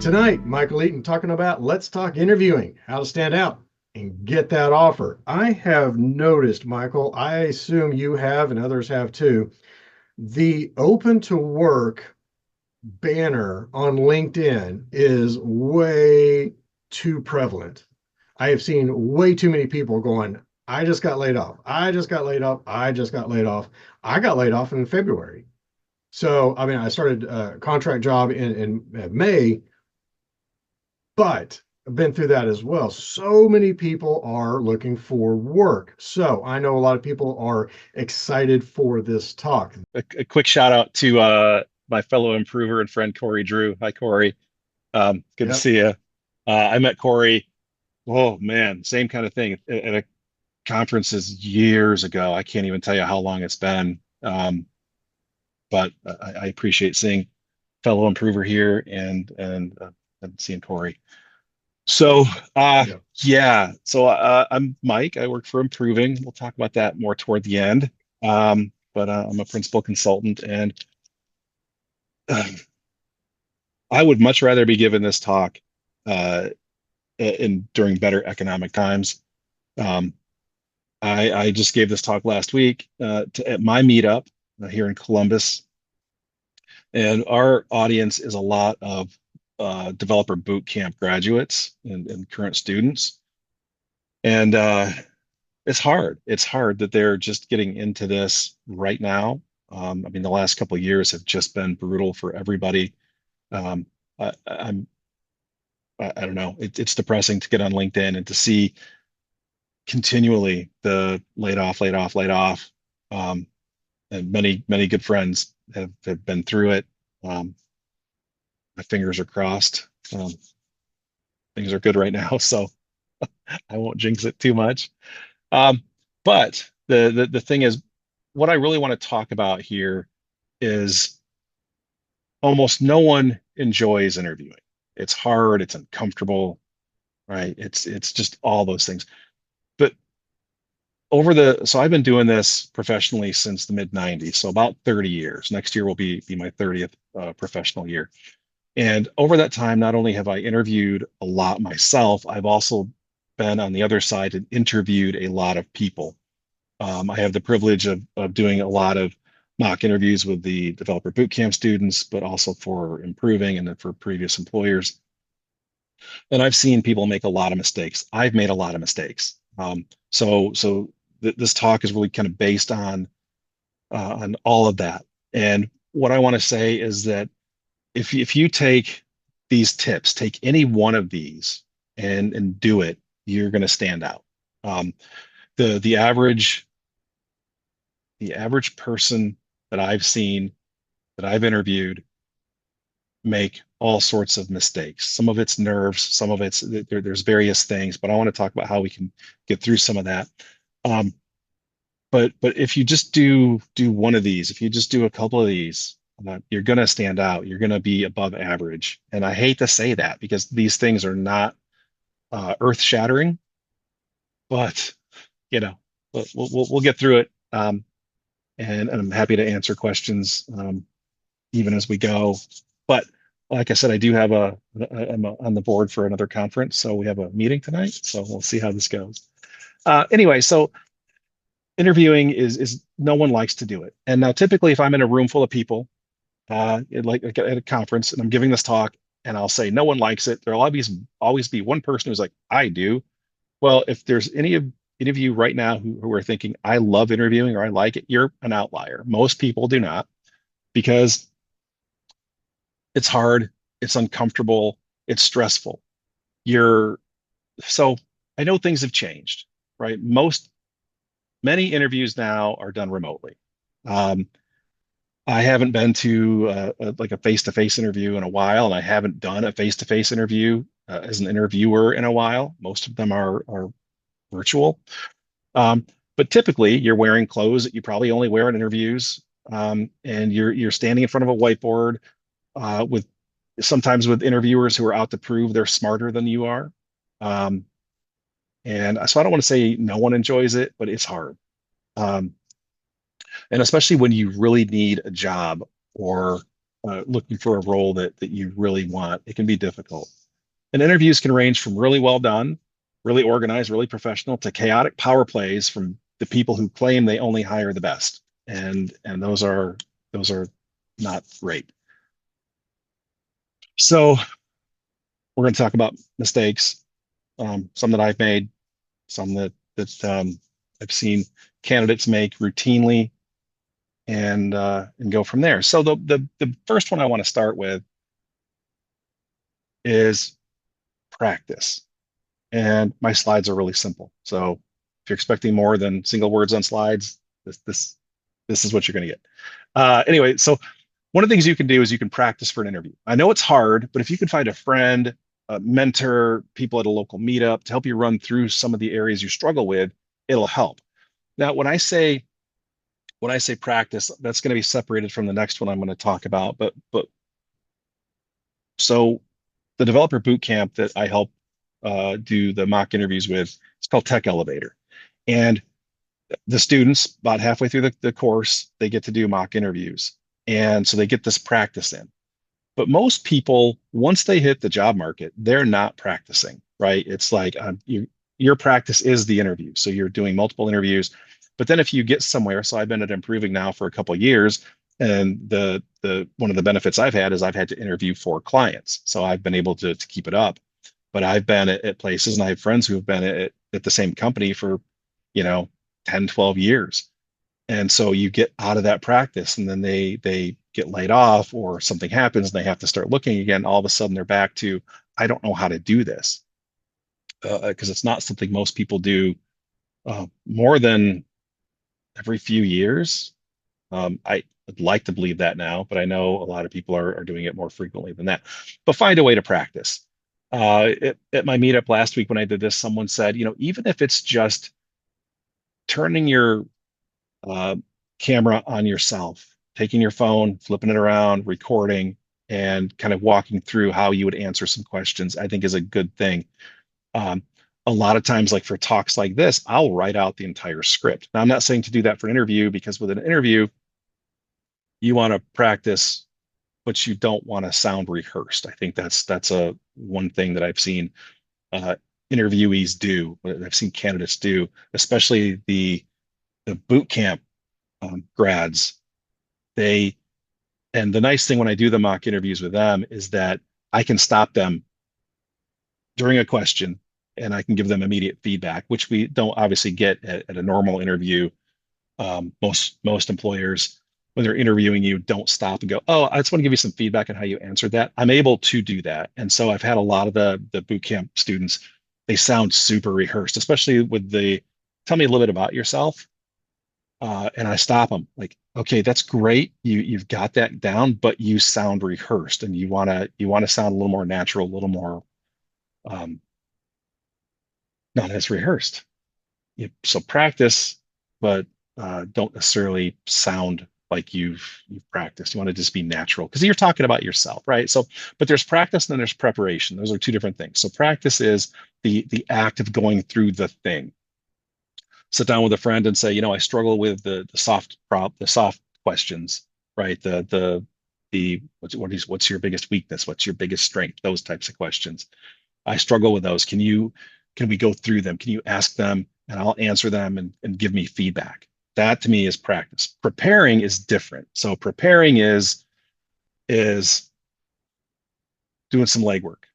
tonight, Michael Eaton talking about let's talk interviewing, how to stand out and get that offer. I have noticed, Michael, I assume you have and others have too, the open to work banner on LinkedIn is way too prevalent. I have seen way too many people going, I just got laid off. I just got laid off. I just got laid off. I got laid off in February. So, I mean, I started a contract job in May, but I've been through that as well. So many people are looking for work. So I know a lot of people are excited for this talk. A quick shout out to my fellow improver and friend Corey Drew. Hi, Corey. Good to Yep. see you. I met Corey. Oh man, same kind of thing at a conferences years ago. I can't even tell you how long it's been. But I appreciate seeing fellow improver here and seeing Corey. So Yep. yeah, so I'm Mike. I work for Improving. We'll talk about that more toward the end. But I'm a principal consultant, and I would much rather be given this talk uh, in during better economic times. Um, I just gave this talk last week at my meetup here in Columbus, and our audience is a lot of developer boot camp graduates and current students. And it's hard. It's hard that they're just getting into this right now. I mean, the last couple of years have just been brutal for everybody. Um, I'm I don't know. It's depressing to get on LinkedIn and to see continually the laid off, laid off, laid off. Um, and many good friends have been through it. Um, my fingers are crossed. Um, things are good right now, so I won't jinx it too much. Um, but the thing is, what I really want to talk about here is almost no one enjoys interviewing. It's hard, it's uncomfortable, right? It's just all those things. But so I've been doing this professionally since the mid 90s, so about 30 years. Next year will be my 30th professional year. And over that time, not only have I interviewed a lot myself, I've also been on the other side and interviewed a lot of people. I have the privilege of doing a lot of mock interviews with the developer bootcamp students, but also for improving and then for previous employers. And I've seen people make a lot of mistakes. I've made a lot of mistakes. So this talk is really kind of based on all of that. And what I want to say is that if you take these tips, take any one of these and do it, you're going to stand out. Um, the average person that I've seen that I've interviewed make all sorts of mistakes. Some of it's nerves, some of there's various things, but I want to talk about how we can get through some of that. Um, but if you just do one of these, if you just do a couple of these, you're going to stand out. You're going to be above average. And I hate to say that because these things are not earth shattering, but you know, we'll get through it. And I'm happy to answer questions even as we go. But like I said, I do have I'm on the board for another conference, so we have a meeting tonight. So we'll see how this goes. Anyway, so interviewing is no one likes to do it. And now typically, if I'm in a room full of people, like at a conference, and I'm giving this talk, and I'll say no one likes it, there'll always be one person who's like, I do. Well, if there's any of you right now who are thinking, I love interviewing or I like it, you're an outlier. Most people do not because it's hard, it's uncomfortable, it's stressful. You're so I know things have changed, right? Many interviews now are done remotely. Um, I haven't been to like a face-to-face interview in a while, and I haven't done a face-to-face interview as an interviewer in a while. Most of them are virtual. Um, but typically, you're wearing clothes that you probably only wear in interviews, and you're standing in front of a whiteboard with sometimes with interviewers who are out to prove they're smarter than you are. Um, and so I don't want to say no one enjoys it, but it's hard. Um, and especially when you really need a job or looking for a role that you really want, it can be difficult. And interviews can range from really well done, really organized, really professional, to chaotic power plays from the people who claim they only hire the best. And those are not great. So we're going to talk about mistakes, some that I've made, some that I've seen candidates make routinely, and go from there. So the first one I want to start with is practice. And my slides are really simple. So if you're expecting more than single words on slides, this is what you're going to get. Anyway, so one of the things you can do is you can practice for an interview. I know it's hard, but if you can find a friend, a mentor, people at a local meetup to help you run through some of the areas you struggle with, it'll help. Now, when I say practice, that's going to be separated from the next one I'm going to talk about. But so the developer boot camp that I help do the mock interviews with, it's called Tech Elevator. And the students, about halfway through the course, they get to do mock interviews. And so they get this practice in. But most people, once they hit the job market, they're not practicing, right? It's like your practice is the interview. So you're doing multiple interviews. But then if you get somewhere, so I've been at Improving now for a couple of years, and the one of the benefits I've had is I've had to interview for clients. So I've been able to keep it up. But I've been at places, and I have friends who have been at the same company for, you know, 10, 12 years. And so you get out of that practice, and then they get laid off, or something happens and they have to start looking again. All of a sudden they're back to, I don't know how to do this, because it's not something most people do more than every few years. I would like to believe that now, but I know a lot of people are doing it more frequently than that. But find a way to practice. At my meetup last week when I did this, someone said, even if it's just turning your uh, camera on yourself, taking your phone, flipping it around, recording, and kind of walking through how you would answer some questions, I think is a good thing. Um, a lot of times, like for talks like this, I'll write out the entire script. Now, I'm not saying to do that for an interview, because with an interview, you want to practice, but you don't want to sound rehearsed. I think that's a one thing that I've seen uh, interviewees do, what I've seen candidates do, especially the boot camp grads. They and the nice thing when I do the mock interviews with them is that I can stop them during a question, and I can give them immediate feedback, which we don't obviously get at a normal interview. Most employers, when they're interviewing you, don't stop and go, "Oh, I just want to give you some feedback on how you answered that." I'm able to do that, and so I've had a lot of the boot camp students. They sound super rehearsed, especially with the "Tell me a little bit about yourself," and I stop them like, "Okay, that's great. You've got that down, but you sound rehearsed, and you want to sound a little more natural, a little more um, not as rehearsed. So practice, but don't necessarily sound like you've practiced. You want to just be natural, because you're talking about yourself, right? So, but there's practice and then there's preparation. Those are two different things. So practice is the act of going through the thing. Sit down with a friend and say, I struggle with the soft questions, right? The what's your biggest weakness? What's your biggest strength? Those types of questions. I struggle with those. Can we go through them? Can you ask them and I'll answer them and give me feedback? That to me is practice. Preparing is different. So preparing is doing some legwork.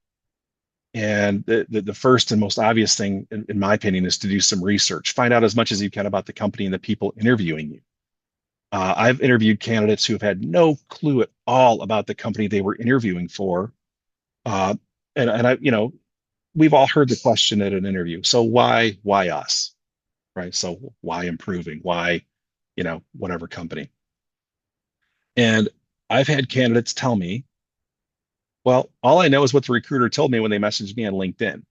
And the first and most obvious thing, in my opinion, is to do some research. Find out as much as you can about the company and the people interviewing you. I've interviewed candidates who have had no clue at all about the company they were interviewing for. Uh, and we've all heard the question at an interview. So why us? Right? So why improving? Why, whatever company? And I've had candidates tell me, well, all I know is what the recruiter told me when they messaged me on LinkedIn.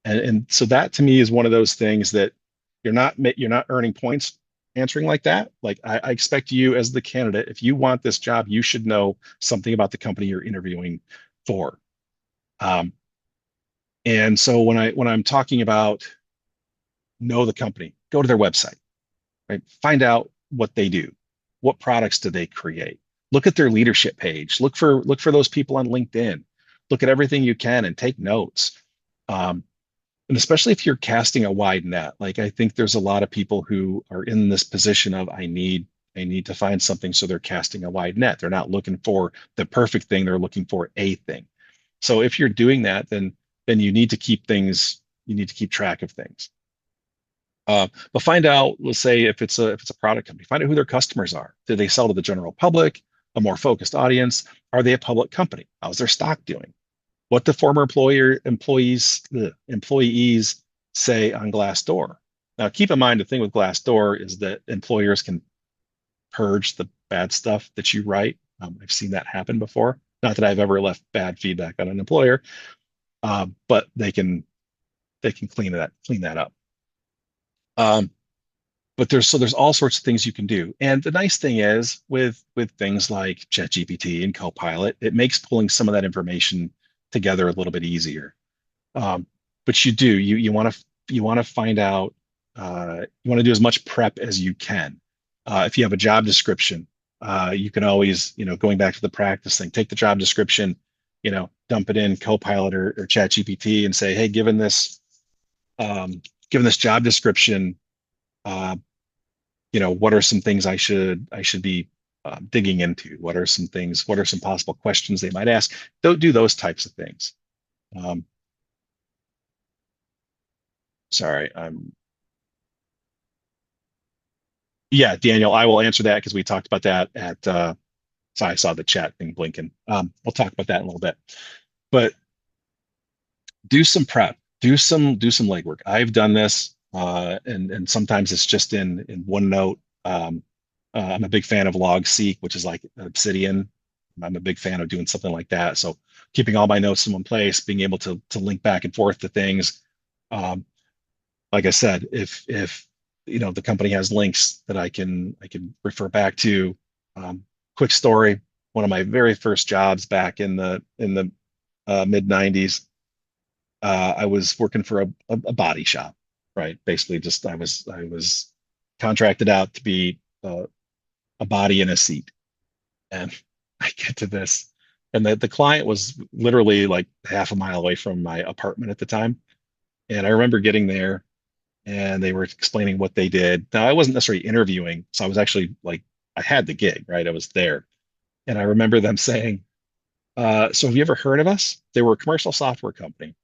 And so that to me is one of those things that you're not earning points answering like that. Like I expect you as the candidate, if you want this job, you should know something about the company you're interviewing for. Um, and so when I'm talking about know the company, go to their website, right? Find out what they do. What products do they create? look at their leadership page, look for those people on LinkedIn, look at everything you can and take notes. Um, and especially if you're casting a wide net, like I think there's a lot of people who are in this position of I need to find something, so they're casting a wide net. They're not looking for the perfect thing, they're looking for a thing. So if you're doing that, then you need to keep things, you need to keep track of things. But find out, let's say if it's a product company, find out who their customers are. Do they sell to the general public, a more focused audience? Are they a public company? How's their stock doing? What the former employees say on Glassdoor. Now, keep in mind the thing with Glassdoor is that employers can purge the bad stuff that you write. I've seen that happen before. Not that I've ever left bad feedback on an employer, but they can clean that up. Um, but there's all sorts of things you can do. And the nice thing is with things like ChatGPT and Copilot, it makes pulling some of that information together a little bit easier. But you want to find out, you want to do as much prep as you can. If you have a job description, you can always, going back to the practice thing, take the job description, dump it in Copilot or ChatGPT and say, hey, given this job description, what are some things I should be digging into? What are some things? What are some possible questions they might ask? Don't do those types of things. Um, sorry, yeah, Daniel, I will answer that because we talked about that at. So I saw the chat thing blinking. We'll talk about that in a little bit, but do some prep, do some legwork. I've done this, and sometimes it's just in OneNote. I'm a big fan of LogSeq, which is like Obsidian. I'm a big fan of doing something like that. So keeping all my notes in one place, being able to link back and forth to things. Um, like I said, if the company has links that I can refer back to. Quick story: one of my very first jobs back in the mid '90s, I was working for a body shop, right? Basically, just I was contracted out to be a body in a seat, and I get to this, and the client was literally like half a mile away from my apartment at the time, and I remember getting there, and they were explaining what they did. Now, I wasn't necessarily interviewing, so I was actually like, I had the gig, right? I was there, and I remember them saying, "So have you ever heard of us?" They were a commercial software company,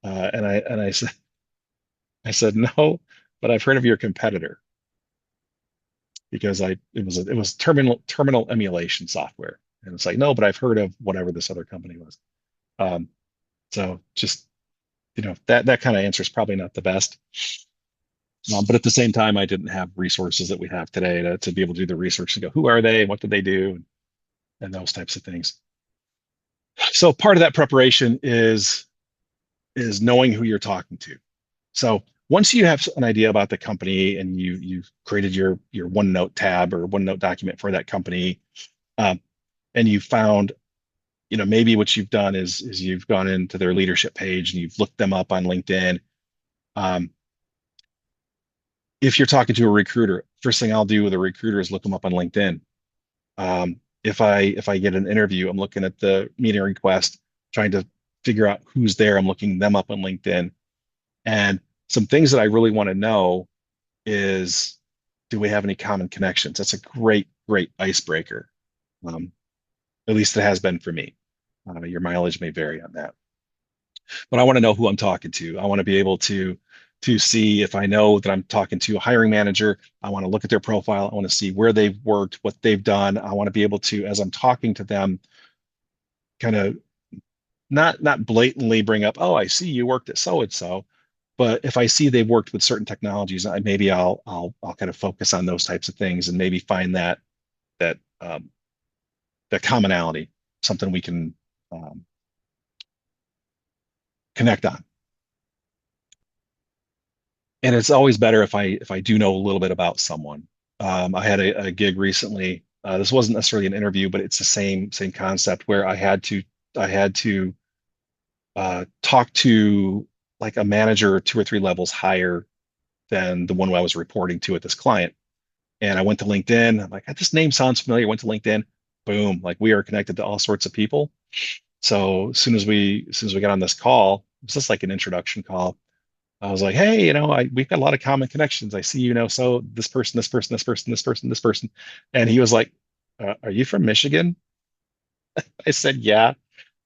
and I said no, but I've heard of your competitor because it was terminal emulation software, and it's like no, but I've heard of whatever this other company was. Um, so just that kind of answer is probably not the best, but at the same time, I didn't have resources that we have today to be able to do the research and go, who are they, what did they do, and those types of things. So part of that preparation is knowing who you're talking to. So once you have an idea about the company and you've created your OneNote tab or OneNote document for that company, um, and you found, maybe what you've done is you've gone into their leadership page and you've looked them up on LinkedIn. If you're talking to a recruiter, first thing I'll do with a recruiter is look them up on LinkedIn. If I get an interview, I'm looking at the meeting request, trying to figure out who's there. I'm looking them up on LinkedIn. And some things that I really want to know is, do we have any common connections? That's a great icebreaker. At least it has been for me. Your mileage may vary on that, but I want to know who I'm talking to. I want to be able to see if I know that I'm talking to a hiring manager. I want to look at their profile. I want to see where they've worked, what they've done. I want to be able to, as I'm talking to them, kind of not blatantly bring up, oh, I see you worked at so and so, but if I see they've worked with certain technologies, maybe I'll kind of focus on those types of things and maybe find that that commonality, something we can connect on. And it's always better if I do know a little bit about someone. I had a gig recently. This wasn't necessarily an interview, but it's the same concept where I had to talk to like a manager 2 or 3 levels higher than the one who I was reporting to at this client. And I went to LinkedIn. I'm like, this name sounds familiar. Went to LinkedIn. boom, like we are connected to all sorts of people. So as soon as we got on this call, it was just like an introduction call. I was like, hey, we've got a lot of common connections. I see, so this person, this person, this person, this person, this person. And he was like, are you from Michigan? I said, yeah,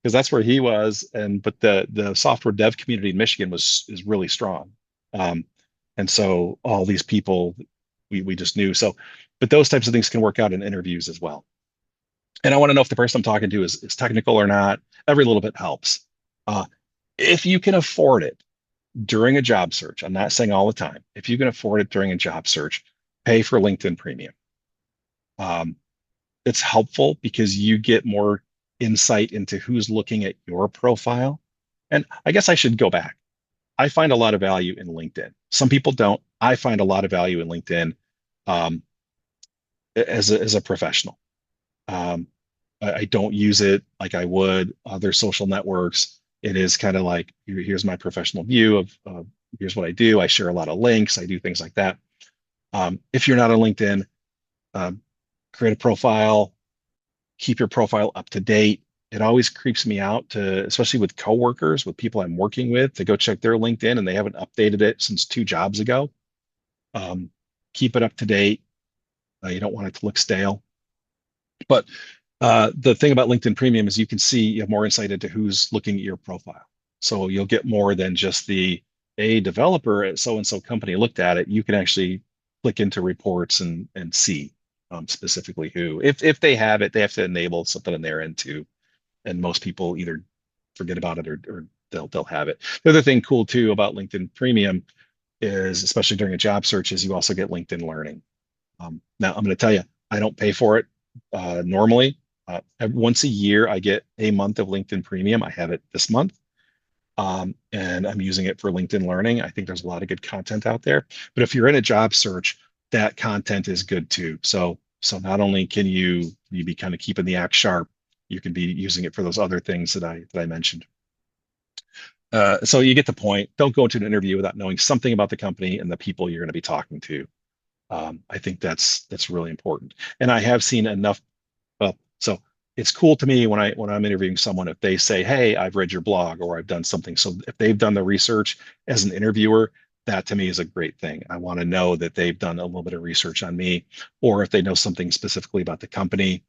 because that's where he was. But the software dev community in Michigan is really strong. Um, and so all these people we just knew. So, but those types of things can work out in interviews as well. And I want to know if the person I'm talking to is technical or not. Every little bit helps. Uh, if you can afford it during a job search, I'm not saying all the time, if you can afford it during a job search, pay for LinkedIn Premium. Um, it's helpful because you get more insight into who's looking at your profile. And I guess I should go back. I find a lot of value in LinkedIn. Some people don't. I find a lot of value in LinkedIn um, as a professional. Um, I don't use it like I would other social networks. It is kind of like here's my professional view of here's what I do. I share a lot of links. I do things like that. If you're not on LinkedIn, um, create a profile, keep your profile up to date. It always creeps me out to, especially with coworkers, with people I'm working with, to go check their LinkedIn and they haven't updated it since 2 jobs ago. Um, keep it up to date. You don't want it to look stale. But the thing about LinkedIn Premium is you have more insight into who's looking at your profile. So you'll get more than just the a developer at so and so company looked at it. You can actually click into reports and see specifically who. If they have it, they have to enable something in their end too. And most people either forget about it or they'll have it. The other thing cool too about LinkedIn Premium is, especially during a job search, is you also get LinkedIn Learning. Now, I'm going to tell you, I don't pay for it normally. Once a year, I get a month of LinkedIn Premium. I have it this month, and I'm using it for LinkedIn Learning. I think there's a lot of good content out there. But if you're in a job search, that content is good too. So not only can you be kind of keeping the act sharp, you can be using it for those other things that I mentioned. So you get the point. Don't go into an interview without knowing something about the company and the people you're going to be talking to. I think that's really important. And I have seen enough. Well, so it's cool to me when I'm interviewing someone if they say, "Hey, I've read your blog or I've done something." So if they've done the research as an interviewer, that to me is a great thing. I want to know that they've done a little bit of research on me, or if they know something specifically about the company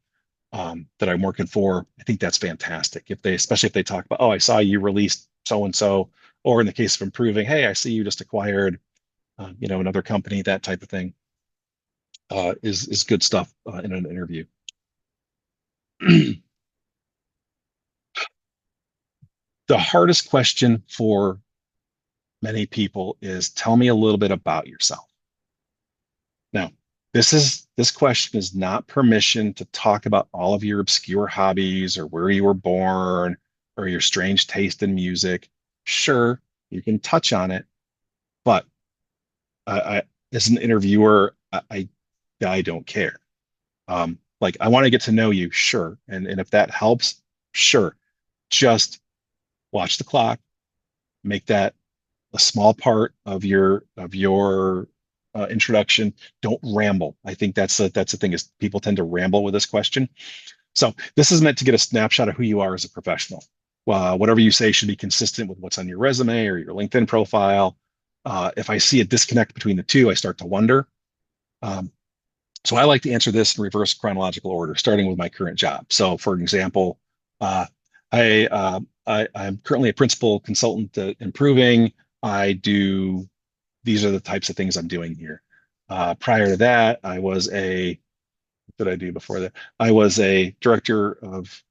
that I'm working for. I think that's fantastic. Especially if they talk about, "Oh, I saw you released so and so," or in the case of improving, "Hey, I see you just acquired, another company," that type of thing is good stuff in an interview. The hardest question for many people is tell me a little bit about yourself. Now, this question is not permission to talk about all of your obscure hobbies or where you were born or your strange taste in music. Sure, you can touch on it, but I as an interviewer, I don't care. Like I want to get to know you, sure. And if that helps, sure. Just watch the clock, make that a small part of your introduction. Don't ramble. I think that's the thing is people tend to ramble with this question. So this is meant to get a snapshot of who you are as a professional. Whatever you say should be consistent with what's on your resume or your LinkedIn profile. If I see a disconnect between the two, I start to wonder. Um, so I like to answer this in reverse chronological order, starting with my current job. So, for example, uh, I'm currently a principal consultant at Improving. I do these are the types of things I'm doing here. Prior to that, what did I do before that? I was a director of,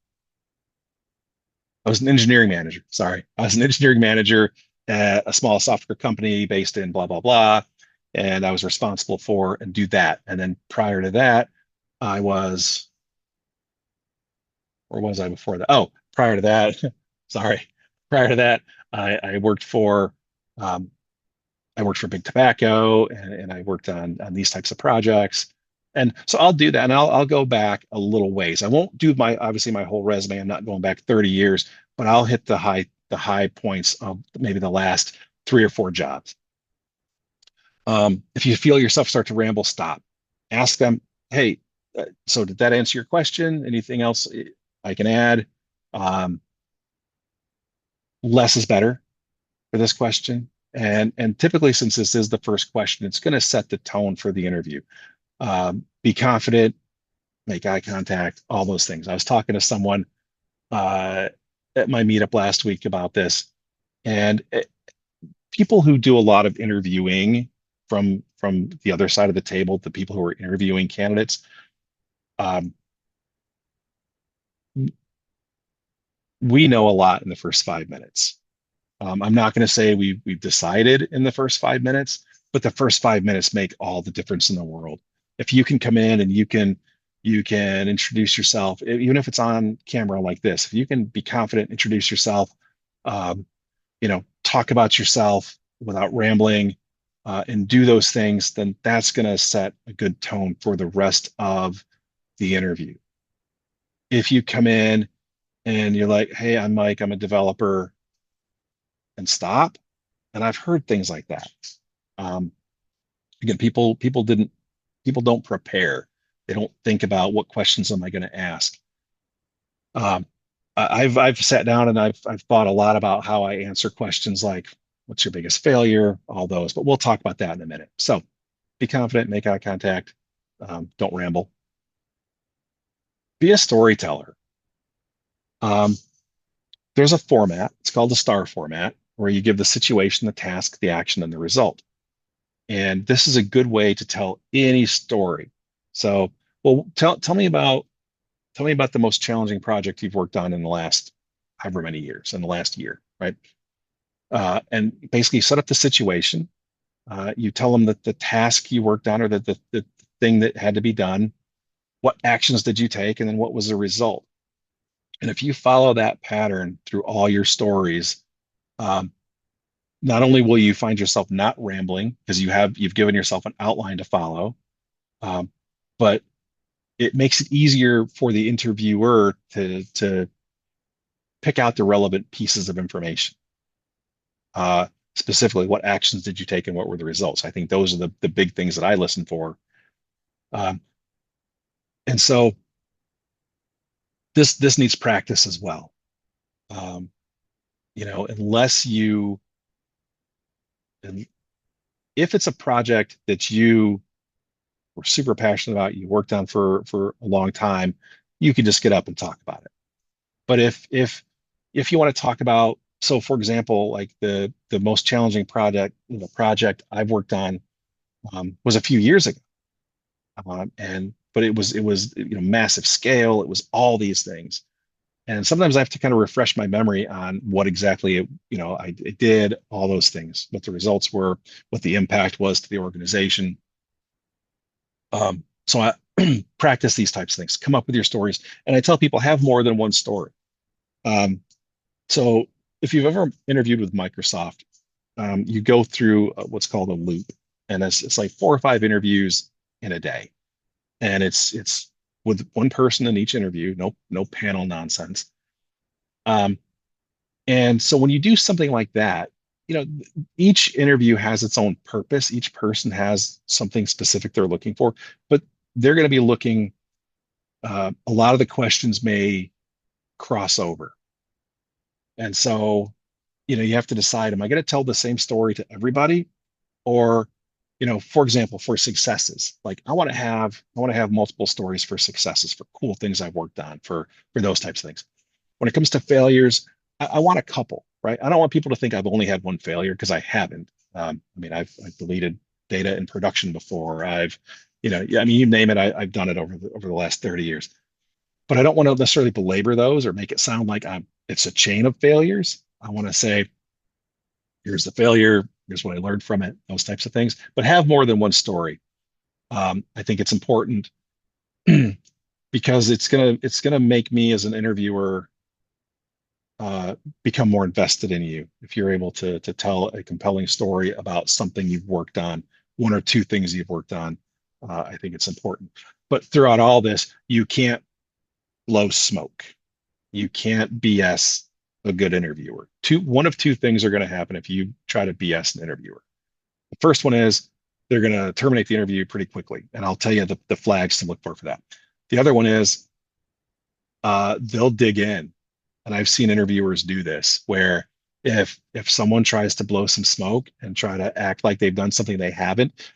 I was an engineering manager. Sorry. I was an engineering manager at a small software company based in blah, blah, blah. And I was responsible for and do that. And then prior to that, I was, or was I before that? Oh, prior to that, sorry. Prior to that, I worked for um, I worked for Big Tobacco and I worked on these types of projects. And so I'll do that and I'll go back a little ways. I won't do obviously my whole resume. I'm not going back 30 years, but I'll hit the high points of maybe the last 3 or 4 jobs. If you feel yourself start to ramble, stop. Ask them, hey, So did that answer your question? Anything else I can add? Um, Less is better for this question. And typically, since this is the first question, it's going to set the tone for the interview. Be confident, make eye contact, all those things. I was talking to someone at my meetup last week about this, and people who do a lot of interviewing from the other side of the table, the people who are interviewing candidates, um, we know a lot in the first 5 minutes. I'm not going to say we've decided in the first 5 minutes, but the first 5 minutes make all the difference in the world. If you can come in and you can introduce yourself, even if it's on camera like this, if you can be confident, introduce yourself, um, talk about yourself without rambling, and do those things, then that's going to set a good tone for the rest of the interview. If you come in and you're like, "Hey, I'm Mike, I'm a developer," and stop, and I've heard things like that. Um, Again, people don't prepare. They don't think about what questions am I going to ask. Um, I've sat down and I've thought a lot about how I answer questions like, "What's your biggest failure?" All those, but we'll talk about that in a minute. So be confident, make eye contact, don't ramble. Be a storyteller. Um, there's a format. It's called the STAR format, where you give the situation, the task, the action, and the result. And this is a good way to tell any story. So, well, tell me about the most challenging project you've worked on in the last however many years, in the last year, right? And basically set up the situation. You tell them that the task you worked on or the thing that had to be done, what actions did you take, and then what was the result? And if you follow that pattern through all your stories, um, not only will you find yourself not rambling because you've given yourself an outline to follow, um, but it makes it easier for the interviewer to pick out the relevant pieces of information. Specifically, what actions did you take and what were the results? I think those are the big things that I listen for. Um, and so this needs practice as well. Um, unless you, and if it's a project that you were super passionate about, you worked on for a long time, you can just get up and talk about it. But if you want to talk about, so for example, like the most challenging project I've worked on was a few years ago, and but it was massive scale. It was all these things, and sometimes I have to kind of refresh my memory on what exactly I did, all those things, what the results were, what the impact was to the organization. So I practice these types of things, come up with your stories, and I tell people have more than one story. Um, so if you've ever interviewed with Microsoft, you go through what's called a loop, and it's like 4 or 5 interviews in a day, and it's with one person in each interview, no panel nonsense. Um, and so when you do something like that, you know, each interview has its own purpose. Each person has something specific they're looking for, but they're going to be looking. A lot of the questions may cross over, and so you have to decide: am I going to tell the same story to everybody, or for example, for successes, like I want to have multiple stories for successes, for cool things I've worked on, for those types of things. When it comes to failures, I want a couple, right? I don't want people to think I've only had one failure because I haven't. I mean, I've deleted data in production before. Yeah, I mean, you name it, I've done it over the last 30 years. But I don't want to necessarily belabor those or make it sound like it's a chain of failures. I want to say, here's the failure, here's what I learned from it, those types of things. But have more than one story. I think it's important because it's gonna make me as an interviewer become more invested in you if you're able to tell a compelling story about something you've worked on, 1 or 2 things you've worked on. I think it's important. But throughout all this, you can't blow smoke. You can't BS a good interviewer. One of 2 things are going to happen if you try to BS an interviewer. The first one is they're going to terminate the interview pretty quickly, and I'll tell you the flags to look for that. The other one is they'll dig in. And I've seen interviewers do this where if someone tries to blow some smoke and try to act like they've done something they haven't,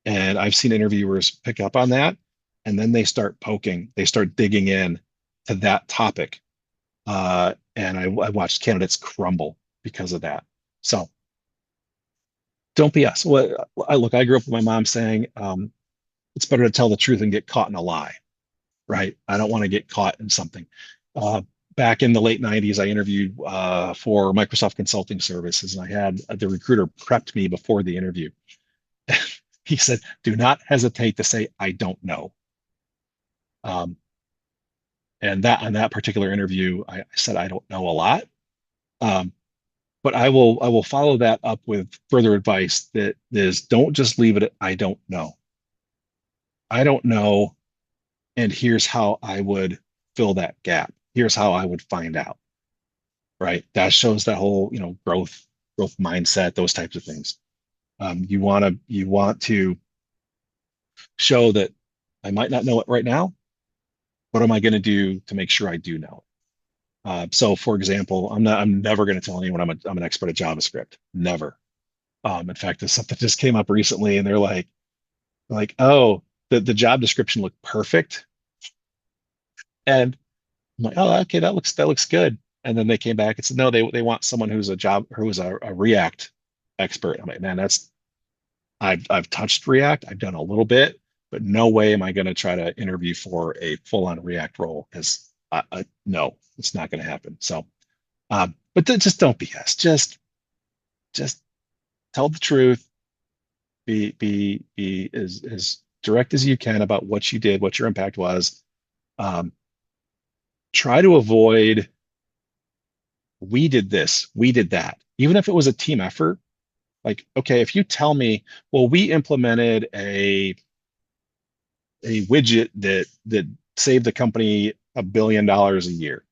and I've seen interviewers pick up on that, and then they start poking, they start digging in to that topic. And I watched candidates crumble because of that. So don't be us. Well, I grew up with my mom saying, it's better to tell the truth and get caught in a lie, right? I don't want to get caught in something. Uh, Back in the late 90s, I interviewed for Microsoft Consulting Services, and I had the recruiter prepped me before the interview. He said, do not hesitate to say, I don't know. Um, and that on that particular interview, I said, I don't know a lot. Um, but I will follow that up with further advice that is don't just leave it at I don't know. I don't know, and here's how I would fill that gap. Here's how I would find out. Right? That shows that whole, growth mindset, those types of things. You want to show that I might not know it right now. What am I going to do to make sure I do know it? So, for example, I'm never going to tell anyone I'm an expert at JavaScript. Never. In fact, there's something just came up recently, and they're like, oh, the job description looked perfect, and I'm like, oh, okay, that looks good. And then they came back and said, no, they want someone who's a React expert. I'm like, man, I've touched React, I've done a little bit, but no way am I going to try to interview for a full-on React role because no, it's not going to happen. So, but just don't BS. Just tell the truth. Be as direct as you can about what you did, what your impact was. Um, Try to avoid we did this, we did that. Even if it was a team effort, like, okay, if you tell me, well, we implemented a widget that saved the company $1 billion a year.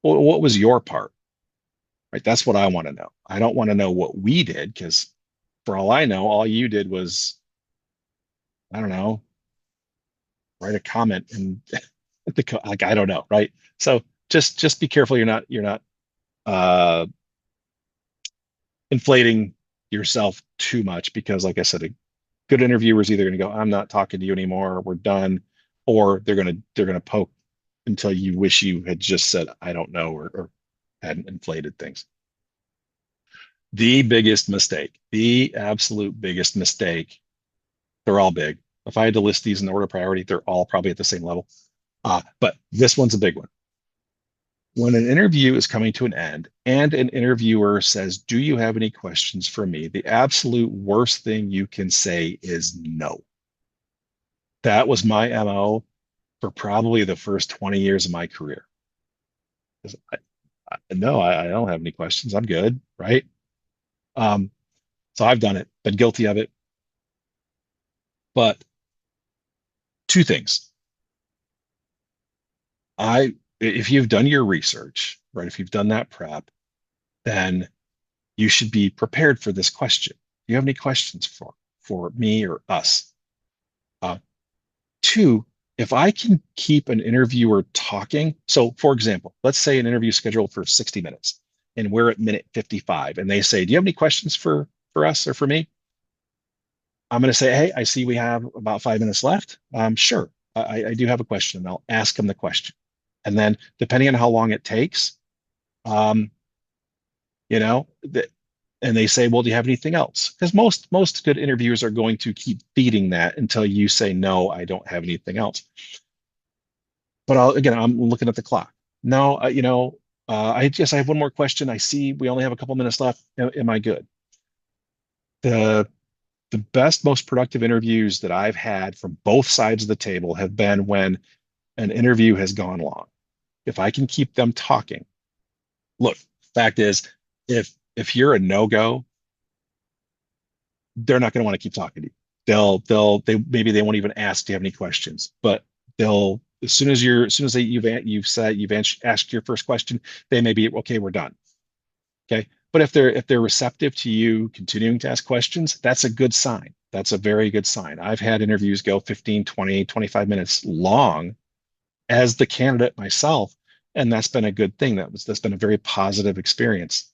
Well, what was your part? Right? That's what I want to know. I don't want to know what we did because for all I know, all you did was, I don't know, write a comment and like I don't know, right? So just be careful you're not uh inflating yourself too much because like I said, a good interviewer is either going to go, I'm not talking to you anymore, we're done, or they're gonna poke until you wish you had just said, I don't know, or hadn't inflated things. The biggest mistake, the absolute biggest mistake, they're all big. If I had to list these in order of priority, they're all probably at the same level. But this one's a big one. When an interview is coming to an end and an interviewer says, do you have any questions for me? The absolute worst thing you can say is no. That was my MO for probably the first 20 years of my career. No, I don't have any questions. I'm good, right? Um, so I've done it, been guilty of it. But two things. If you've done your research, right, if you've done that prep, then you should be prepared for this question. Do you have any questions for me or us? Uh, Two, if I can keep an interviewer talking, so for example, let's say an interview scheduled for 60 minutes and we're at minute 55 and they say, do you have any questions for us or for me? I'm going to say, hey, I see we have about 5 minutes left. Sure, I do have a question. And I'll ask them the question. And then depending on how long it takes, um, you know, the, and they say, well, do you have anything else? Because most good interviewers are going to keep feeding that until you say, no, I don't have anything else. But I'm looking at the clock. No, I have one more question. I see we only have a couple minutes left. Am I good? The the best, most productive interviews that I've had from both sides of the table have been when an interview has gone long. If I can keep them talking. Look, fact is, if you're a no-go, they're not going to want to keep talking to you. They maybe they won't even ask, do you have any questions? But they'll as soon as you've asked your first question, they may be okay, we're done. Okay. But if they're receptive to you continuing to ask questions, that's a good sign. That's a very good sign. I've had interviews go 15, 20, 25 minutes long as the candidate myself. And that's been a good thing. That's been a very positive experience,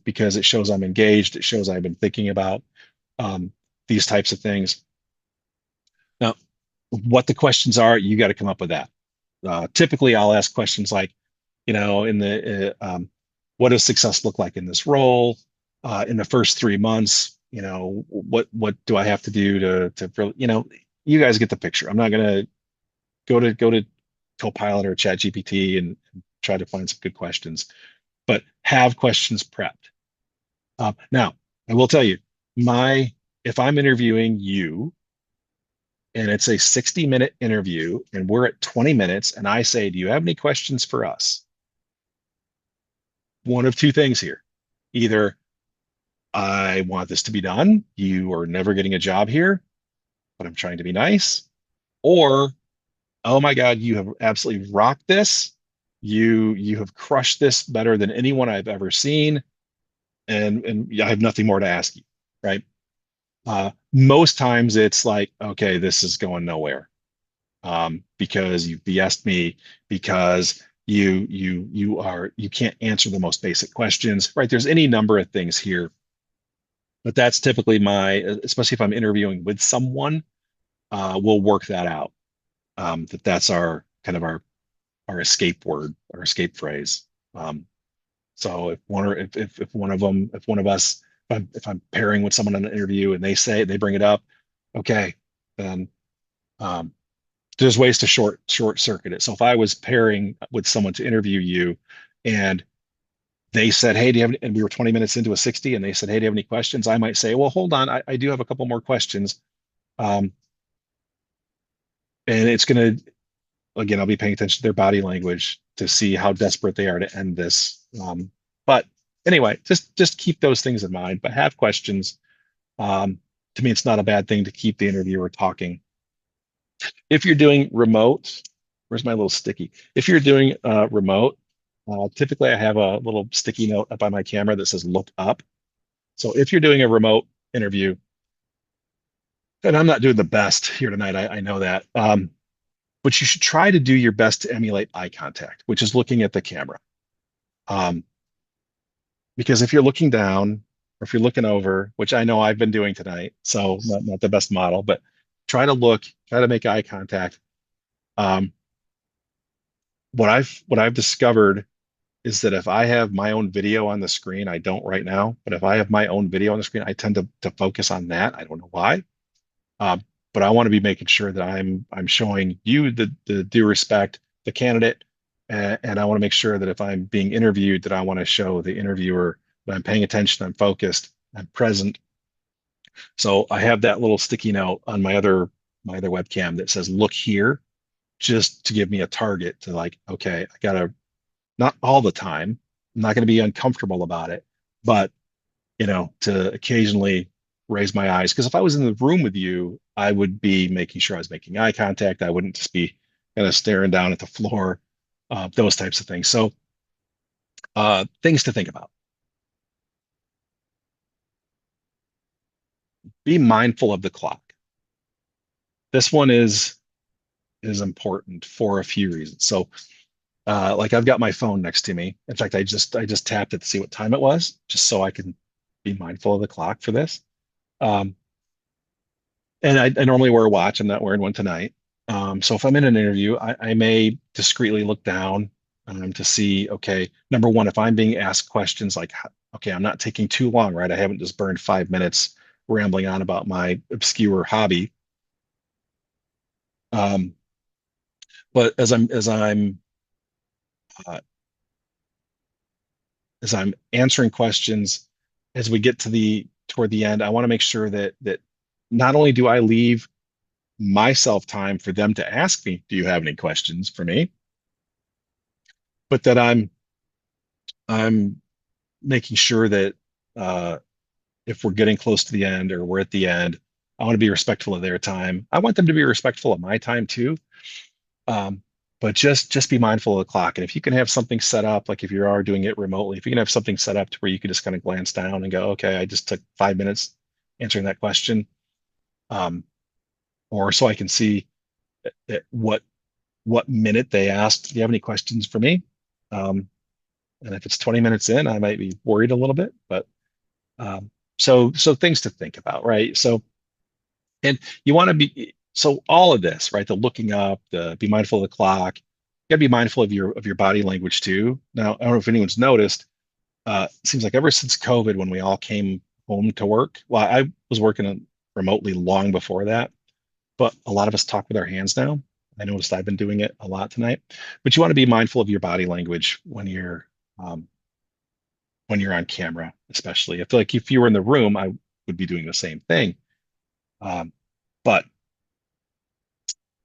because it shows I'm engaged. It shows I've been thinking about um, these types of things. Now, what the questions are, you got to come up with that. Typically, I'll ask questions like, in the what does success look like in this role? In the first 3 months, what do I have to do to really, you guys get the picture. I'm not gonna go to Copilot or Chat GPT and try to find some good questions, but have questions prepped. Now, I will tell you, my if I'm interviewing you and it's a 60-minute interview and we're at 20 minutes and I say, do you have any questions for us? One of two things here. Either I want this to be done, you are never getting a job here, but I'm trying to be nice, or oh my God, you have absolutely rocked this. You have crushed this better than anyone I've ever seen, and I have nothing more to ask you, right? Most times it's like, okay, this is going nowhere, because you BS'd me, because you can't answer the most basic questions, right? There's any number of things here, but that's typically especially if I'm interviewing with someone, we'll work that out. That's our kind of our escape word, our escape phrase. So if one of us, if I'm pairing with someone on an interview and they bring it up, okay, then um, there's ways to short circuit it. So if I was pairing with someone to interview you, and they said, "Hey, do you have?" And we were 20 minutes into a 60, and they said, "Hey, do you have any questions?" I might say, "Well, hold on, I do have a couple more questions." Um, and it's going to again, I'll be paying attention to their body language to see how desperate they are to end this. But anyway, just keep those things in mind, but have questions. Um, to me, it's not a bad thing to keep the interviewer talking. If you're doing remote, where's my little sticky? If you're doing remote, typically I have a little sticky note up on my camera that says look up. So if you're doing a remote interview, and I'm not doing the best here tonight, I know that. But you should try to do your best to emulate eye contact, which is looking at the camera. Um, because if you're looking down or if you're looking over, which I know I've been doing tonight, so not the best model, but try to make eye contact. Um, what I've discovered is that if I have my own video on the screen, I don't right now, but if I have my own video on the screen, I tend to focus on that. I don't know why. Um, but I want to be making sure that I'm showing you the due respect, the candidate, and I want to make sure that if I'm being interviewed, that I want to show the interviewer that I'm paying attention, I'm focused, I'm present. So I have that little sticky note on my other webcam that says "Look here," just to give me a target to like, okay, I gotta not all the time. I'm not going to be uncomfortable about it, but to occasionally raise my eyes. Because if I was in the room with you, I would be making sure I was making eye contact. I wouldn't just be kind of staring down at the floor, those types of things. So, things to think about. Be mindful of the clock. This one is important for a few reasons. So, like I've got my phone next to me. In fact, I just tapped it to see what time it was, just so I can be mindful of the clock for this. Um, and I normally wear a watch. I'm not wearing one tonight. So if I'm in an interview, I may discreetly look down to see, okay, number one, if I'm being asked questions like, okay, I'm not taking too long, right? I haven't just burned 5 minutes rambling on about my obscure hobby. Um, but uh, as I'm answering questions, as we get toward the end, I want to make sure that not only do I leave myself time for them to ask me, do you have any questions for me? But that I'm making sure that uh, if we're getting close to the end or we're at the end, I want to be respectful of their time. I want them to be respectful of my time too. Um, but just be mindful of the clock. And if you can have something set up, like if you are doing it remotely, if you can have something set up to where you can just kind of glance down and go, okay, I just took 5 minutes answering that question, um, or so I can see what what minute they asked, do you have any questions for me? Um, and if it's 20 minutes in, I might be worried a little bit, but um, so things to think about, right? So, and you want to be, so all of this, right? The looking up, the be mindful of the clock. You got to be mindful of your body language too. Now, I don't know if anyone's noticed, it seems like ever since COVID, when we all came home to work, well, I was working remotely long before that, but a lot of us talk with our hands now. I noticed I've been doing it a lot tonight, but you want to be mindful of your body language um, when you're on camera, especially. I feel like if you were in the room, I would be doing the same thing. Um, but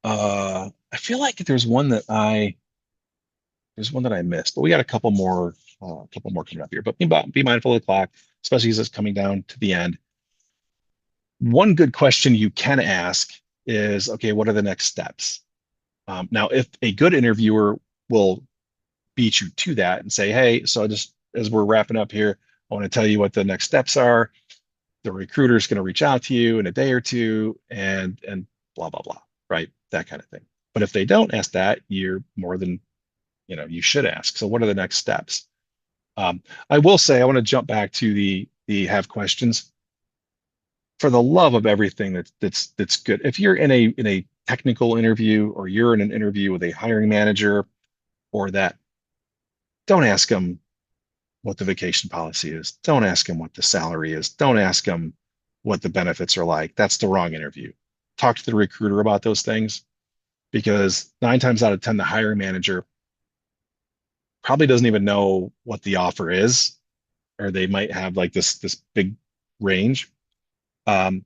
I feel like there's one that I missed, but we got a couple more coming up here. But be mindful of the clock, especially as it's coming down to the end. One good question you can ask is, okay, what are the next steps? Now, if a good interviewer will beat you to that and say, hey, so just as we're wrapping up here, I want to tell you what the next steps are. The recruiter is going to reach out to you in a day or two and blah, blah, blah, right? That kind of thing. But if they don't ask that, you're more than, you should ask. So what are the next steps? I will say, I want to jump back to the have questions. For the love of everything that's good. If you're in a technical interview or you're in an interview with a hiring manager or that, don't ask them what the vacation policy is. Don't ask them what the salary is. Don't ask them what the benefits are like. That's the wrong interview. Talk to the recruiter about those things because 9 times out of 10, the hiring manager probably doesn't even know what the offer is, or they might have like this big range. Um,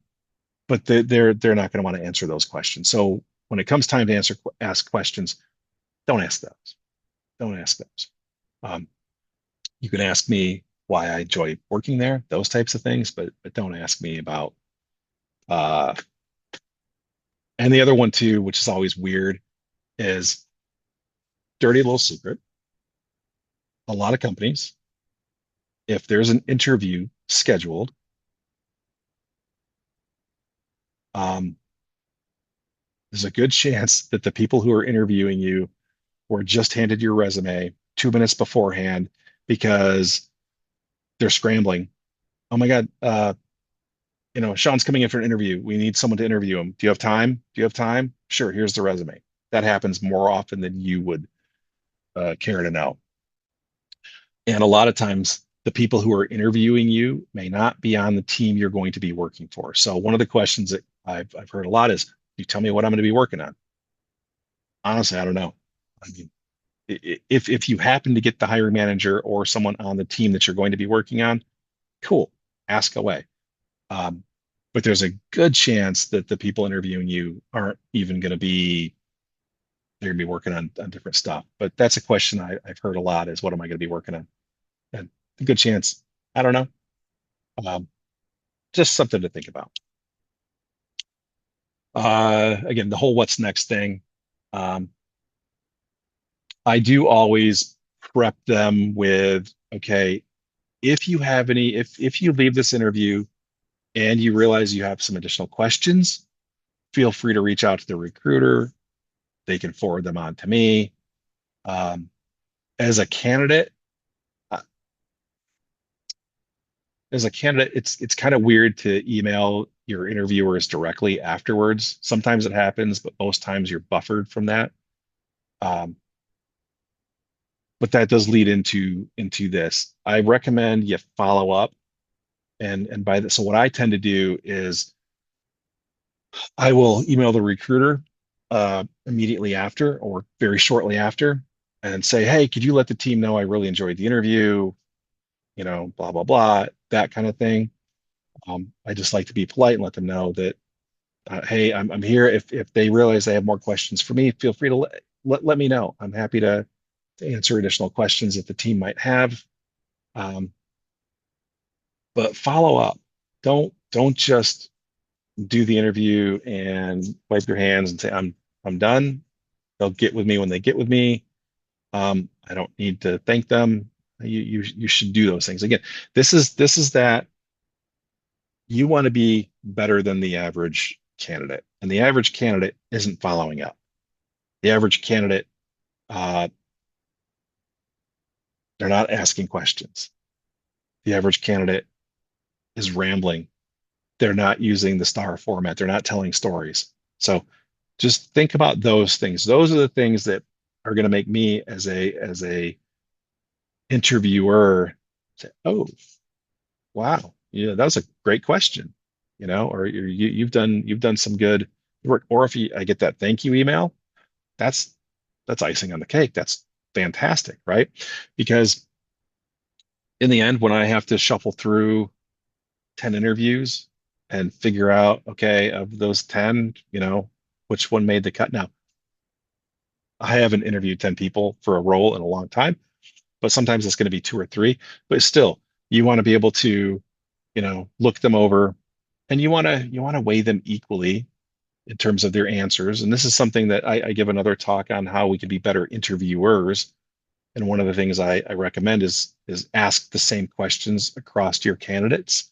but they're not going to want to answer those questions. So when it comes time to ask questions, don't ask those. Don't ask those. Um, you can ask me why I enjoy working there, those types of things, but don't ask me about uh and the other one too, which is always weird, is dirty little secret. A lot of companies, if there's an interview scheduled, um, there's a good chance that the people who are interviewing you were just handed your resume 2 minutes beforehand because they're scrambling. Oh my God, Sean's coming in for an interview. We need someone to interview him. Do you have time? Do you have time? Sure, here's the resume. That happens more often than you would care to know. And a lot of times, the people who are interviewing you may not be on the team you're going to be working for. So one of the questions that I've heard a lot is, you tell me what I'm going to be working on. Honestly, I don't know. I mean, if you happen to get the hiring manager or someone on the team that you're going to be working on, cool, ask away. Um, but there's a good chance that the people interviewing you aren't even going to be, they're going to be working on different stuff. But that's a question I've heard a lot is, what am I going to be working on? And a good chance, I don't know. Um, just something to think about. Again, the whole what's next thing. Um, I do always prep them with, okay, if you leave this interview and you realize you have some additional questions, feel free to reach out to the recruiter. They can forward them on to me. Um, as a candidate, uh, it's kind of weird to email your interviewers directly afterwards. Sometimes it happens, but most times you're buffered from that. Um, but that does lead into this. I recommend you follow up, and by this, so what I tend to do is I will email the recruiter immediately after or very shortly after and say, hey, could you let the team know I really enjoyed the interview? Blah, blah, blah, that kind of thing. I just like to be polite and let them know that, hey, I'm here. If they realize they have more questions for me, feel free to let me know. I'm happy to answer additional questions that the team might have. Um, but follow up. Don't just do the interview and wipe your hands and say, I'm done. They'll get with me when they get with me. I don't need to thank them. You should do those things. Again, this is that you want to be better than the average candidate, and the average candidate isn't following up. The average candidate, uh, they're not asking questions. The average candidate is rambling. They're not using the star format. They're not telling stories. So just think about those things. Those are the things that are going to make me as a interviewer say, "Oh, wow, yeah, that was a great question," or you've done some good work. Or if I get that thank you email, that's that's icing on the cake. That's fantastic, right? Because in the end, when I have to shuffle through 10 interviews and figure out, okay, of those 10, which one made the cut. Now, I haven't interviewed 10 people for a role in a long time, but sometimes it's going to be two or three. But still, you want to be able to, look them over, and you want to weigh them equally in terms of their answers. And this is something that I give another talk on how we can be better interviewers. And one of the things I recommend is ask the same questions across your candidates.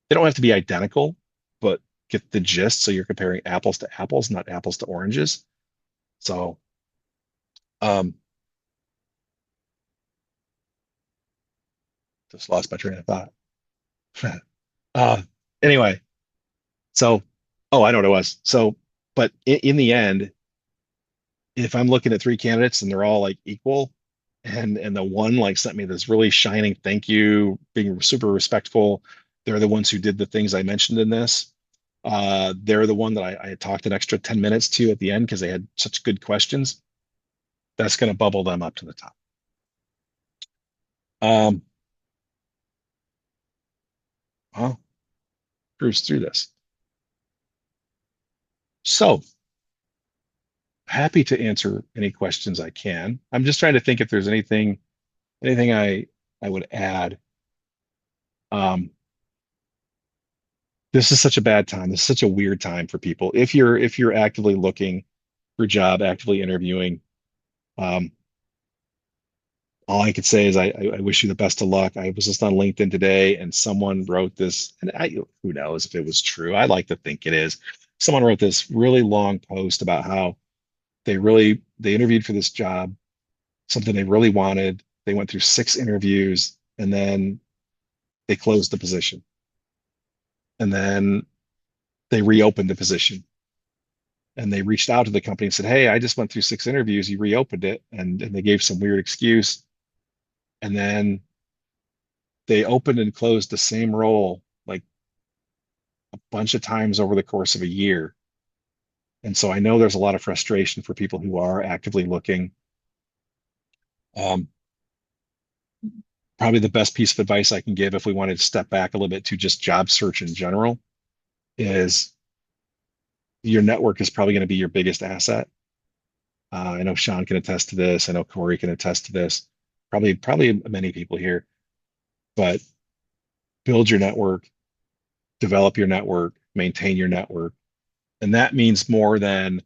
They don't have to be identical, but get the gist. So you're comparing apples to apples, not apples to oranges. So, um, just lost my train of thought. uh, anyway, so, oh, I know what it was. So, but in the end, if I'm looking at three candidates and they're all like equal, and the one like sent me this really shining thank you, being super respectful, they're the ones who did the things I mentioned in this. They're the one that I had talked an extra 10 minutes to at the end because they had such good questions. That's going to bubble them up to the top. Um, well, cruise through this. So happy to answer any questions I can. I'm just trying to think if there's anything I would add. Um, this is such a bad time. This is such a weird time for people. If you're actively looking for a job, actively interviewing, um, all I could say is I wish you the best of luck. I was just on LinkedIn today and someone wrote this, and who knows if it was true. I like to think it is. Someone wrote this really long post about how they interviewed for this job, something they really wanted. They went through 6 interviews and then they closed the position. And then they reopened the position and they reached out to the company and said, "Hey, I just went through 6 interviews. You reopened it." And they gave some weird excuse. And then they opened and closed the same role like a bunch of times over the course of a year. And so I know there's a lot of frustration for people who are actively looking. Um, Probably the best piece of advice I can give if we wanted to step back a little bit to just job search in general is your network is probably going to be your biggest asset. I know Sean can attest to this. I know Corey can attest to this. Probably many people here, but build your network, develop your network, maintain your network. And that means more than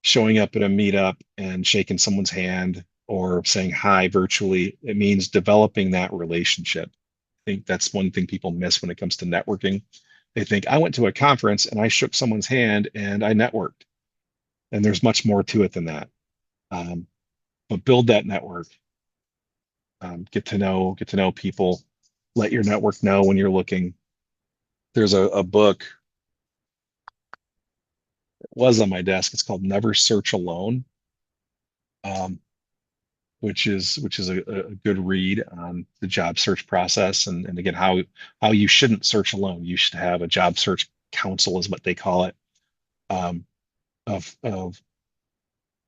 showing up at a meetup and shaking someone's hand or saying hi virtually. It means developing that relationship. I think that's one thing people miss when it comes to networking. They think I went to a conference and I shook someone's hand and I networked. And there's much more to it than that. Um, but build that network. Get to know people. Let your network know when you're looking. There's a book. It was on my desk. It's called Never Search Alone, um, which is a good read on the job search process and again how you shouldn't search alone. You should have a job search council is what they call it, um, of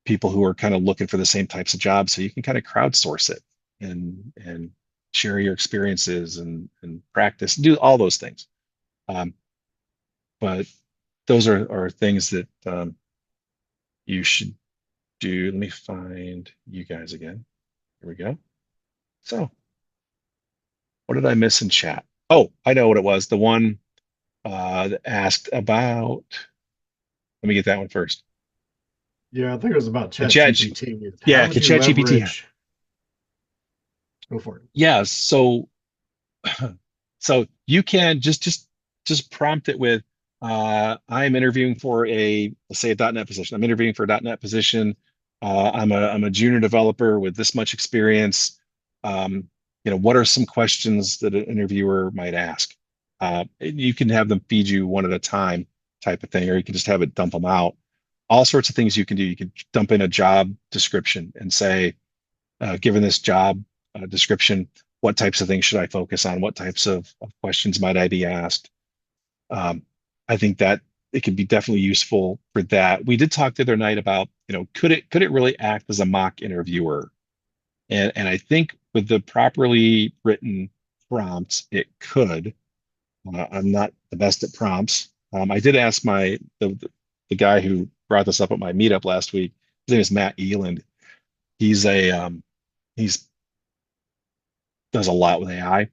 people who are kind of looking for the same types of jobs, so you can kind of crowdsource it and share your experiences and practice, do all those things. Um, but those are things that you should do. Let me find you guys again. Here we go. So, what did I miss in chat? Oh, I know what it was. The one that asked about. Let me get that one first. Yeah, I think it was about The Chat chat, GPT. How yeah, would could you ChatGPT? leverage? Go for it. Yeah, so you can just prompt it with, I'm interviewing for let's say a .NET position. I'm interviewing for a .NET position. I'm a junior developer with this much experience. Um, what are some questions that an interviewer might ask? You can have them feed you one at a time type of thing, or you can just have it dump them out. All sorts of things you can do. You can dump in a job description and say, given this job description, what types of things should I focus on? What types of questions might I be asked? Um, I think that it could be definitely useful for that. We did talk the other night about, could it really act as a mock interviewer? And I think with the properly written prompts, it could. I'm not the best at prompts. I did ask the guy who brought this up at my meetup last week. His name is Matt Eland. He's does a lot with AI.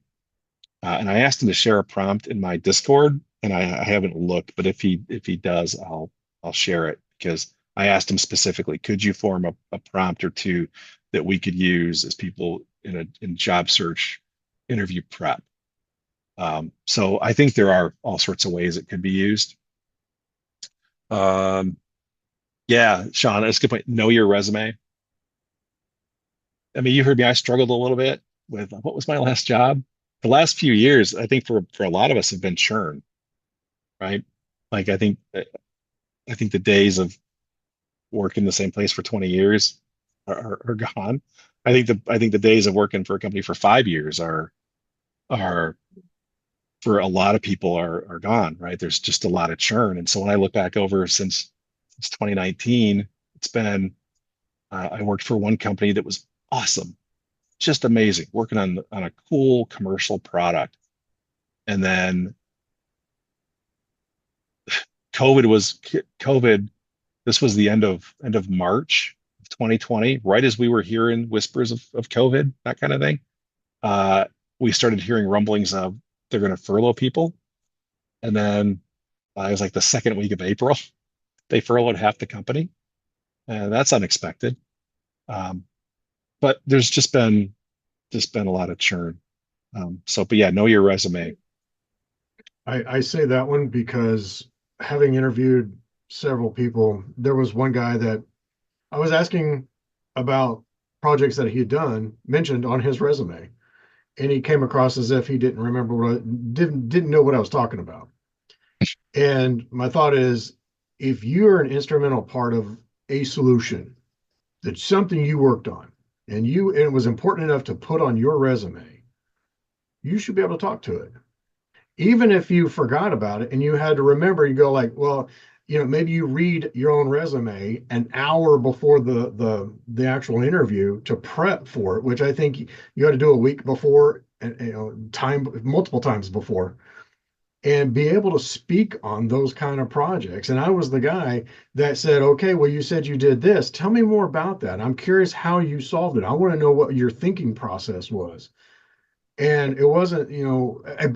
And I asked him to share a prompt in my Discord, and I haven't looked, but if he does, I'll share it because I asked him specifically, could you form a prompt or two that we could use as people in job search interview prep? So I think there are all sorts of ways it could be used. Um, yeah, Sean, that's a good point. Know your resume. I mean, you heard me. I struggled a little bit with what was my last job. The last few years, I think for a lot of us have been churn, right? Like I think the days of working the same place for 20 years are gone. I think the days of working for a company for 5 years are for a lot of people are gone, right? There's just a lot of churn. And so when I look back over since 2019, it's been I worked for one company that was awesome, just amazing, working on a cool commercial product. And then COVID. This was the end of March of 2020, right as we were hearing whispers of COVID, that kind of thing. Uh, we started hearing rumblings of they're going to furlough people, and then it was like the second week of April, they furloughed half the company, and that's unexpected. Um, but there's just been a lot of churn. But yeah, know your resume. I say that one because having interviewed several people, there was one guy that I was asking about projects that he had done mentioned on his resume, and he came across as if he didn't remember didn't know what I was talking about. And my thought is, if you're an instrumental part of a solution, that's something you worked on, and it was important enough to put on your resume, you should be able to talk to it. Even if you forgot about it and you had to remember, you go like, well, maybe you read your own resume an hour before the actual interview to prep for it, which I think you got to do a week before and time multiple times before and be able to speak on those kind of projects. And I was the guy that said, okay, well, you said you did this. Tell me more about that. I'm curious how you solved it. I want to know what your thinking process was. And it wasn't, I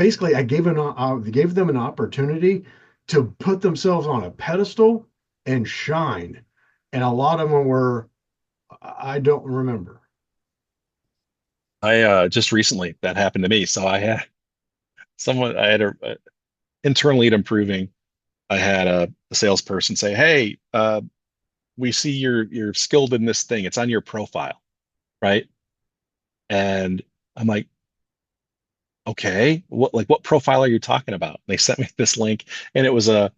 gave them an opportunity to put themselves on a pedestal and shine. And a lot of them were, I don't remember. I just recently that happened to me. So I had a internal lead improving. I had a salesperson say, "Hey, we see you're skilled in this thing. It's on your profile, right?" And I'm like, "Okay, what profile are you talking about?" And they sent me this link, and it was a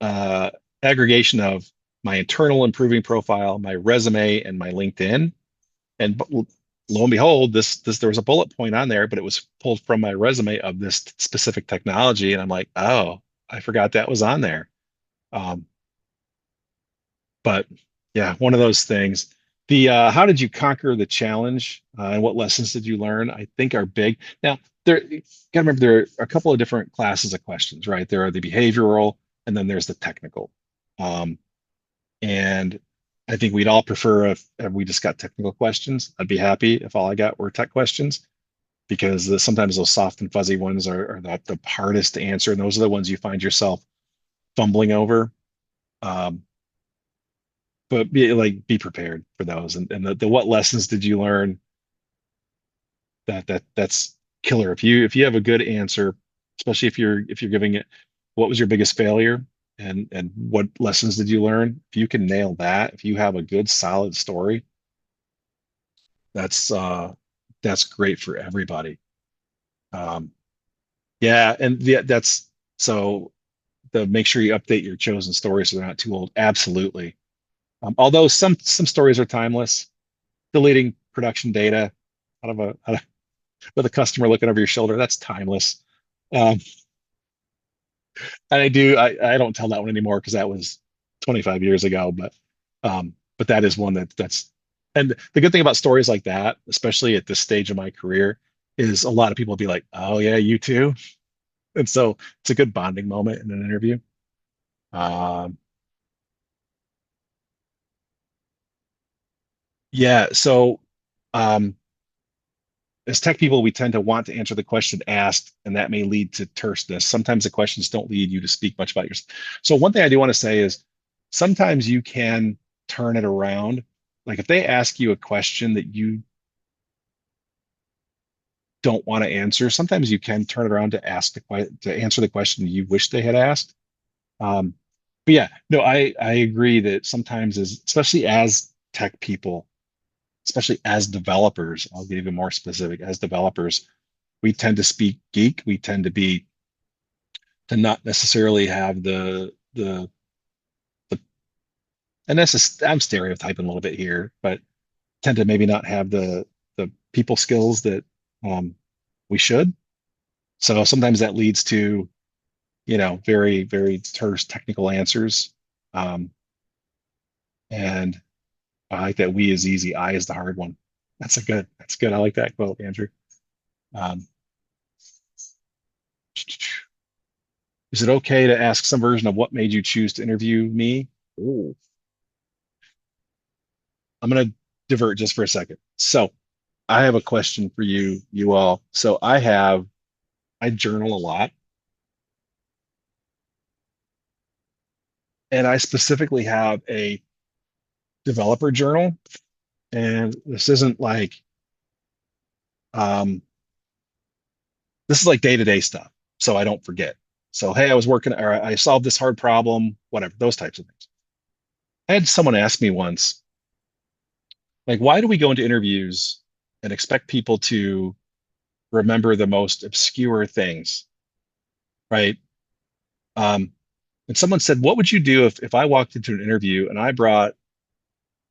uh, aggregation of my internal improving profile, my resume, and my LinkedIn. And lo and behold, this there was a bullet point on there, but it was pulled from my resume of this specific technology, and I'm like, "Oh, I forgot that was on there." Um, But yeah, one of those things. The how did you conquer the challenge, and what lessons did you learn? I think are big. Now, there you gotta remember there are a couple of different classes of questions, right? There are the behavioral, and then there's the technical. Um, and I think we'd all prefer if we just got technical questions. I'd be happy if all I got were tech questions because sometimes those soft and fuzzy ones are the hardest to answer, and those are the ones you find yourself fumbling over. Um, but be prepared for those and the what lessons did you learn that's killer if you have a good answer, especially if you're giving it what was your biggest failure, and what lessons did you learn? If you can nail that, if you have a good solid story, that's that's great for everybody. Um, yeah, and that's so the make sure you update your chosen stories so they're not too old. Absolutely. Although some stories are timeless, deleting production data out of with a customer looking over your shoulder, that's timeless. Um, and I don't tell that one anymore because that was 25 years ago, but that is one that's and the good thing about stories like that, especially at this stage of my career, is a lot of people will be like, "Oh yeah, you too." And so it's a good bonding moment in an interview. Um, yeah, so um, as tech people, we tend to want to answer the question asked, and that may lead to terseness. Sometimes the questions don't lead you to speak much about yourself. So one thing I do want to say is sometimes you can turn it around. Like if they ask you a question that you don't want to answer, sometimes you can turn it around to to answer the question you wish they had asked. Um, but yeah, no, I agree that sometimes as especially as tech people, especially as developers, I'll get even more specific, as developers, we tend to speak geek. We tend to be to not necessarily have the and this is I'm stereotyping a little bit here, but tend to maybe not have the people skills that um, we should. So sometimes that leads to, very terse technical answers. Um, and I like that we is easy, I is the hard one. That's good. I like that quote, Andrew. Um, is it okay to ask some version of what made you choose to interview me? Ooh, I'm going to divert just for a second. So I have a question for you all. So I journal a lot, and I specifically have a developer journal. And um, this is like day-to-day stuff. So I don't forget. So, hey, I was working or I solved this hard problem, whatever, those types of things. I had someone ask me once, like, why do we go into interviews and expect people to remember the most obscure things, right? Um, and someone said, what would you do if I walked into an interview and I brought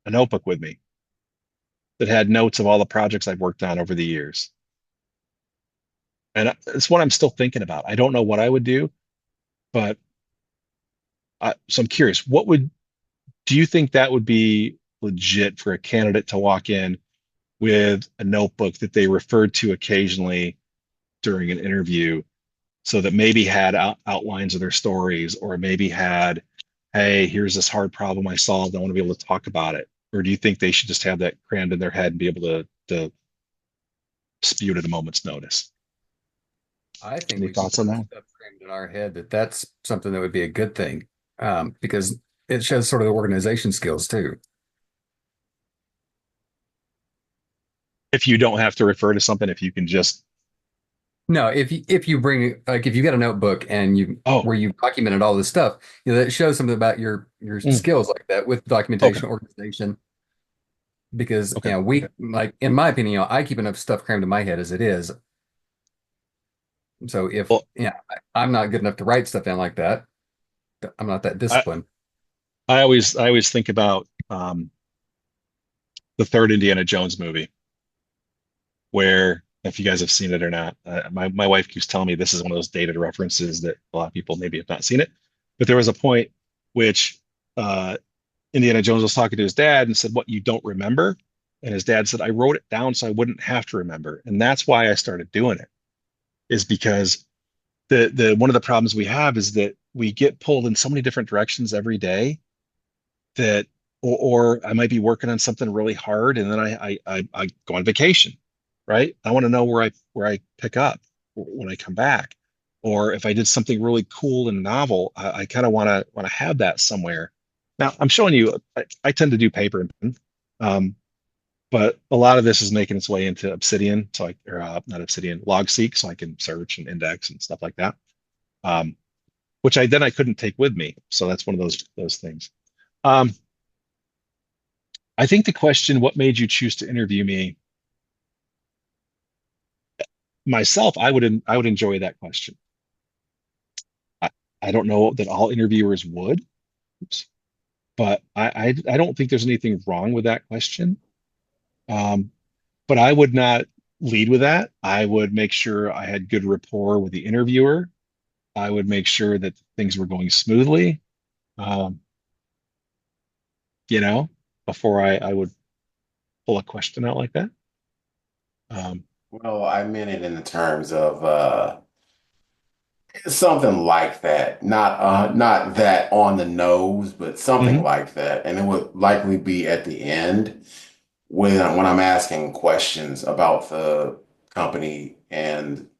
a notebook with me that had notes of all the projects I've worked on over the years? And it's what I'm still thinking about. I don't know what I would do, but so I'm curious, do you think that would be legit for a candidate to walk in with a notebook that they referred to occasionally during an interview so that maybe had outlines of their stories or maybe had, hey, here's this hard problem I solved. I want to be able to talk about it. Or do you think they should just have that crammed in their head and be able to spew at a moment's notice? I think Any we should thoughts on put that? stuff framed in our head that that's something that would be a good thing, because it shows sort of the organization skills too. If you don't have to refer to something, if you can just, No, if you bring like if you got a notebook and you oh, where you've documented all this stuff, that shows something about your mm, skills like that with okay, documentation, organization. Because okay. we like in my opinion, I keep enough stuff crammed in my head as it is. So if Well, I'm not good enough to write stuff down like that, I'm not that I, disciplined. I always think about the third Indiana Jones movie, where if you guys have seen it or not, my wife keeps telling me this is one of those dated references that a lot of people maybe have not seen it. But there was a point which uh, Indiana Jones was talking to his dad and said, "What you don't remember?" And his dad said, "I wrote it down so I wouldn't have to remember." And that's why I started doing it, is because the one of the problems we have is that we get pulled in so many different directions every day that or I might be working on something really hard and then I go on vacation, right? I want to know where I pick up when I come back. Or if I did something really cool and novel, I kind of want to have that somewhere. Now I'm showing you, I tend to do paper and pen, but a lot of this is making its way into Obsidian, so not Obsidian, LogSeq, so I can search and index and stuff like that. Um, which I couldn't take with me. So that's one of those things. Um, I think the question, what made you choose to interview me? Myself, I would enjoy that question. I, I don't know that all interviewers would, oops, but I don't think there's anything wrong with that question. Um, but I would not lead with that. I would make sure I had good rapport with the interviewer. I would make sure that things were going smoothly, um, you know, before I would pull a question out like that. Um, Well, I meant it in the terms of something like that. Not that on the nose, but something mhm. like that. And it would likely be at the end when I'm asking questions about the company and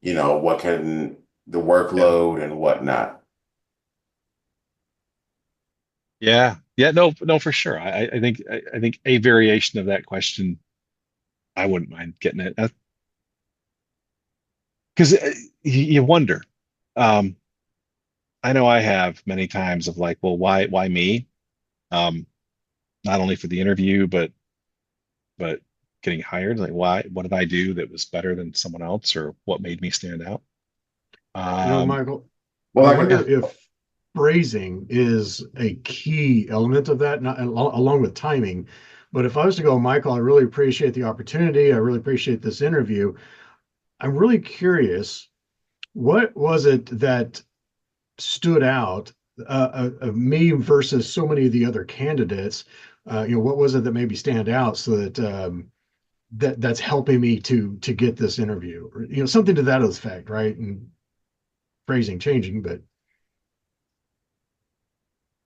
what can the Yeah. workload and whatnot. Yeah. Yeah. No, no, for sure. I think a variation of that question, I wouldn't mind getting it. Because you wonder. Um, I know I have many times of like, well, why me? Um, Not only for the interview, but getting hired. Like, why? What did I do that was better than someone else, or what made me stand out? Um, Michael, Well, I like, wonder if phrasing is a key element of that, not along with timing. But if I was to go, Michael, I really appreciate the opportunity. I really appreciate this interview. I'm really curious, what was it that stood out of me versus so many of the other candidates? What was it that made me stand out so that that's helping me to get this interview? Or, something to that effect, right? And phrasing changing, but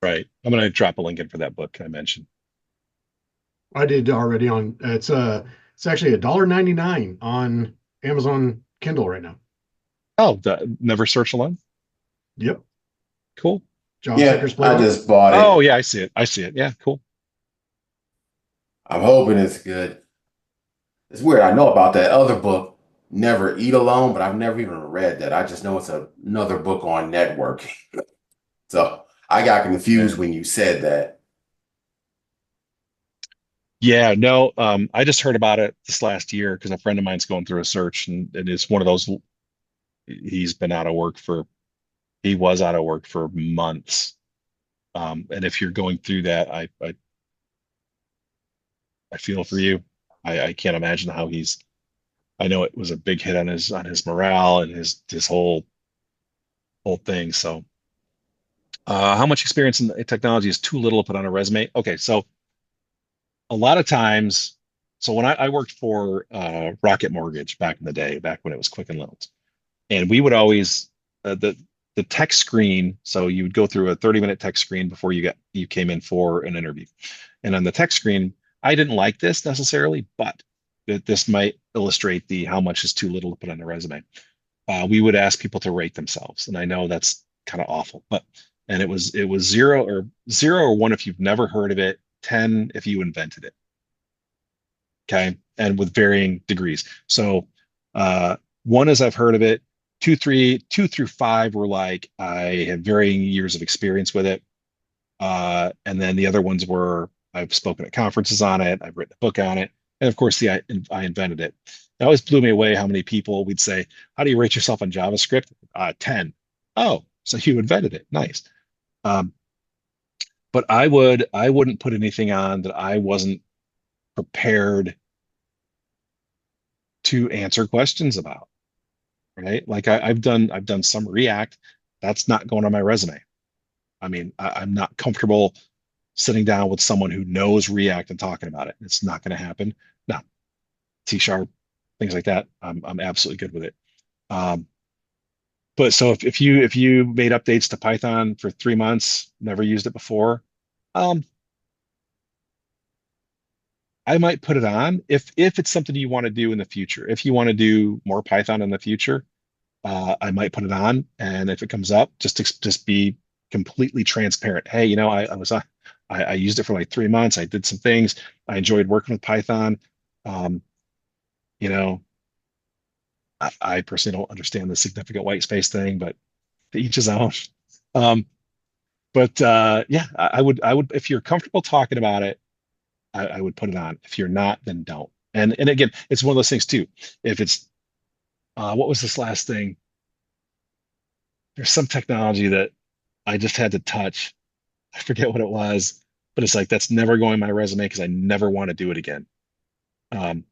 right. I'm gonna drop a link in for that book I mentioned. I did already on it's actually $1.99 on Amazon Kindle right now. Oh, Never Search Alone. Yep. Cool. Job yeah, Seekers I Playbook. just bought Oh it. yeah, I see it. I see it. Yeah, cool. I'm hoping it's good. It's weird. I know about that other book, Never Eat Alone, but I've never even read that. I just know it's another book on networking. So I got confused Yeah. when you said that. Yeah, no, I just heard about it this last year because a friend of mine's going through a search, and it's one of those. He's been out of work for he was out of work for months. And if you're going through that, I feel for you. I can't imagine how he's. I know it was a big hit on his morale and his whole thing. So, how much experience in technology is too little to put on a resume? Okay, so a lot of times, so when I worked for Rocket Mortgage back in the day, back when it was Quicken Loans, and we would always the tech screen. So you would go through a 30-minute tech screen before you came in for an interview. And on the tech screen, I didn't like this necessarily, but this might illustrate the how much is too little to put on a resume. We would ask people to rate themselves, and I know that's kind of awful, but and it was zero or one if you've never heard of it, 10 if you invented it. Okay, and with varying degrees. So one is I've heard of it. Two through five were like I have varying years of experience with it. And then the other ones were I've spoken at conferences on it, I've written a book on it, and of course I invented it. It always blew me away how many people we'd say, "How do you rate yourself on JavaScript?" 10. Oh, so you invented it. Nice. Um, but I wouldn't put anything on that I wasn't prepared to answer questions about. Right? Like I've done some React. That's not going on my resume. I mean, I'm not comfortable sitting down with someone who knows React and talking about it. It's not going to happen. No, C sharp, things like that. I'm absolutely good with it. Um, but so if you made updates to Python for 3 months, never used it before, um, I might put it on if it's something you want to do in the future. If you want to do more Python in the future, I might put it on, and if it comes up, just be completely transparent. Hey, I used it for like 3 months. I did some things. I enjoyed working with Python. Um, you know, I personally don't understand the significant white space thing, but to each his own. Um, but yeah, I would, if you're comfortable talking about it, I would put it on. If you're not, then don't. And again, it's one of those things too. If it's what was this last thing? There's some technology that I just had to touch. I forget what it was, but it's like that's never going on my resume because I never want to do it again. Um,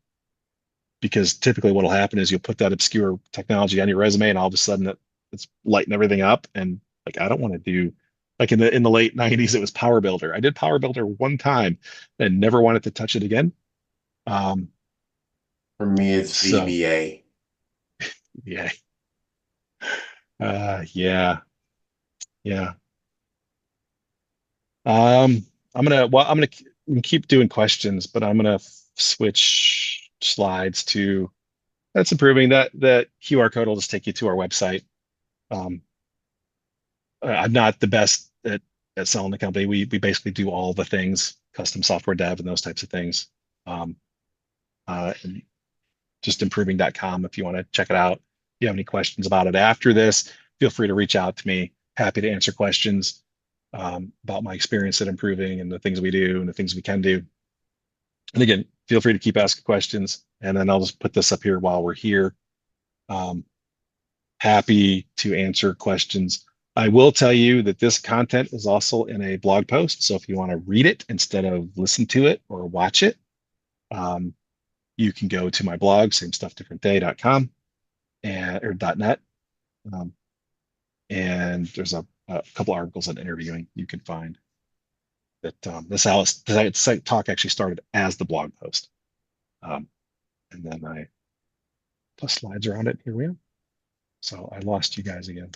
because typically what'll happen is you'll put that obscure technology on your resume and all of a sudden it's lighting everything up. And like I don't want to do like in the late 90s, it was Power Builder. I did Power Builder one time and never wanted to touch it again. Um, For me, it's so VBA. yeah. Yeah, yeah. I'm gonna keep doing questions, but I'm gonna switch slides to that's improving. That QR code will just take you to our website. Um, I'm not the best at selling the company. We basically do all the things, custom software dev and those types of things. Um, and just improving.com if you want to check it out. If you have any questions about it after this, feel free to reach out to me. Happy to answer questions about my experience at improving and the things we do and the things we can do. And again, feel free to keep asking questions. And then I'll just put this up here while we're here. Um, Happy to answer questions. I will tell you that this content is also in a blog post. So if you want to read it instead of listen to it or watch it, um, you can go to my blog, samestuffdifferentday.com and or .net. Um, and there's a couple articles on interviewing you can find that this talk actually started as the blog post. And then I plus slides around it. Here we are. So I lost you guys again.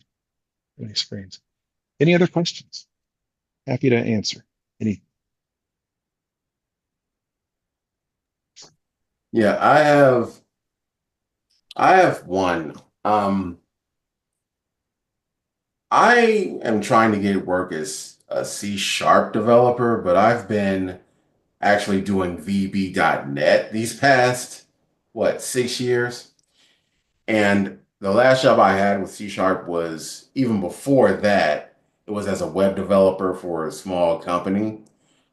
Any screens. Any other questions? Happy to answer. Any? Yeah, I have one. Um, I am trying to get work as a C# developer, but I've been actually doing VB.net these past, what, 6 years? And the last job I had with C# was even before that, it was as a web developer for a small company,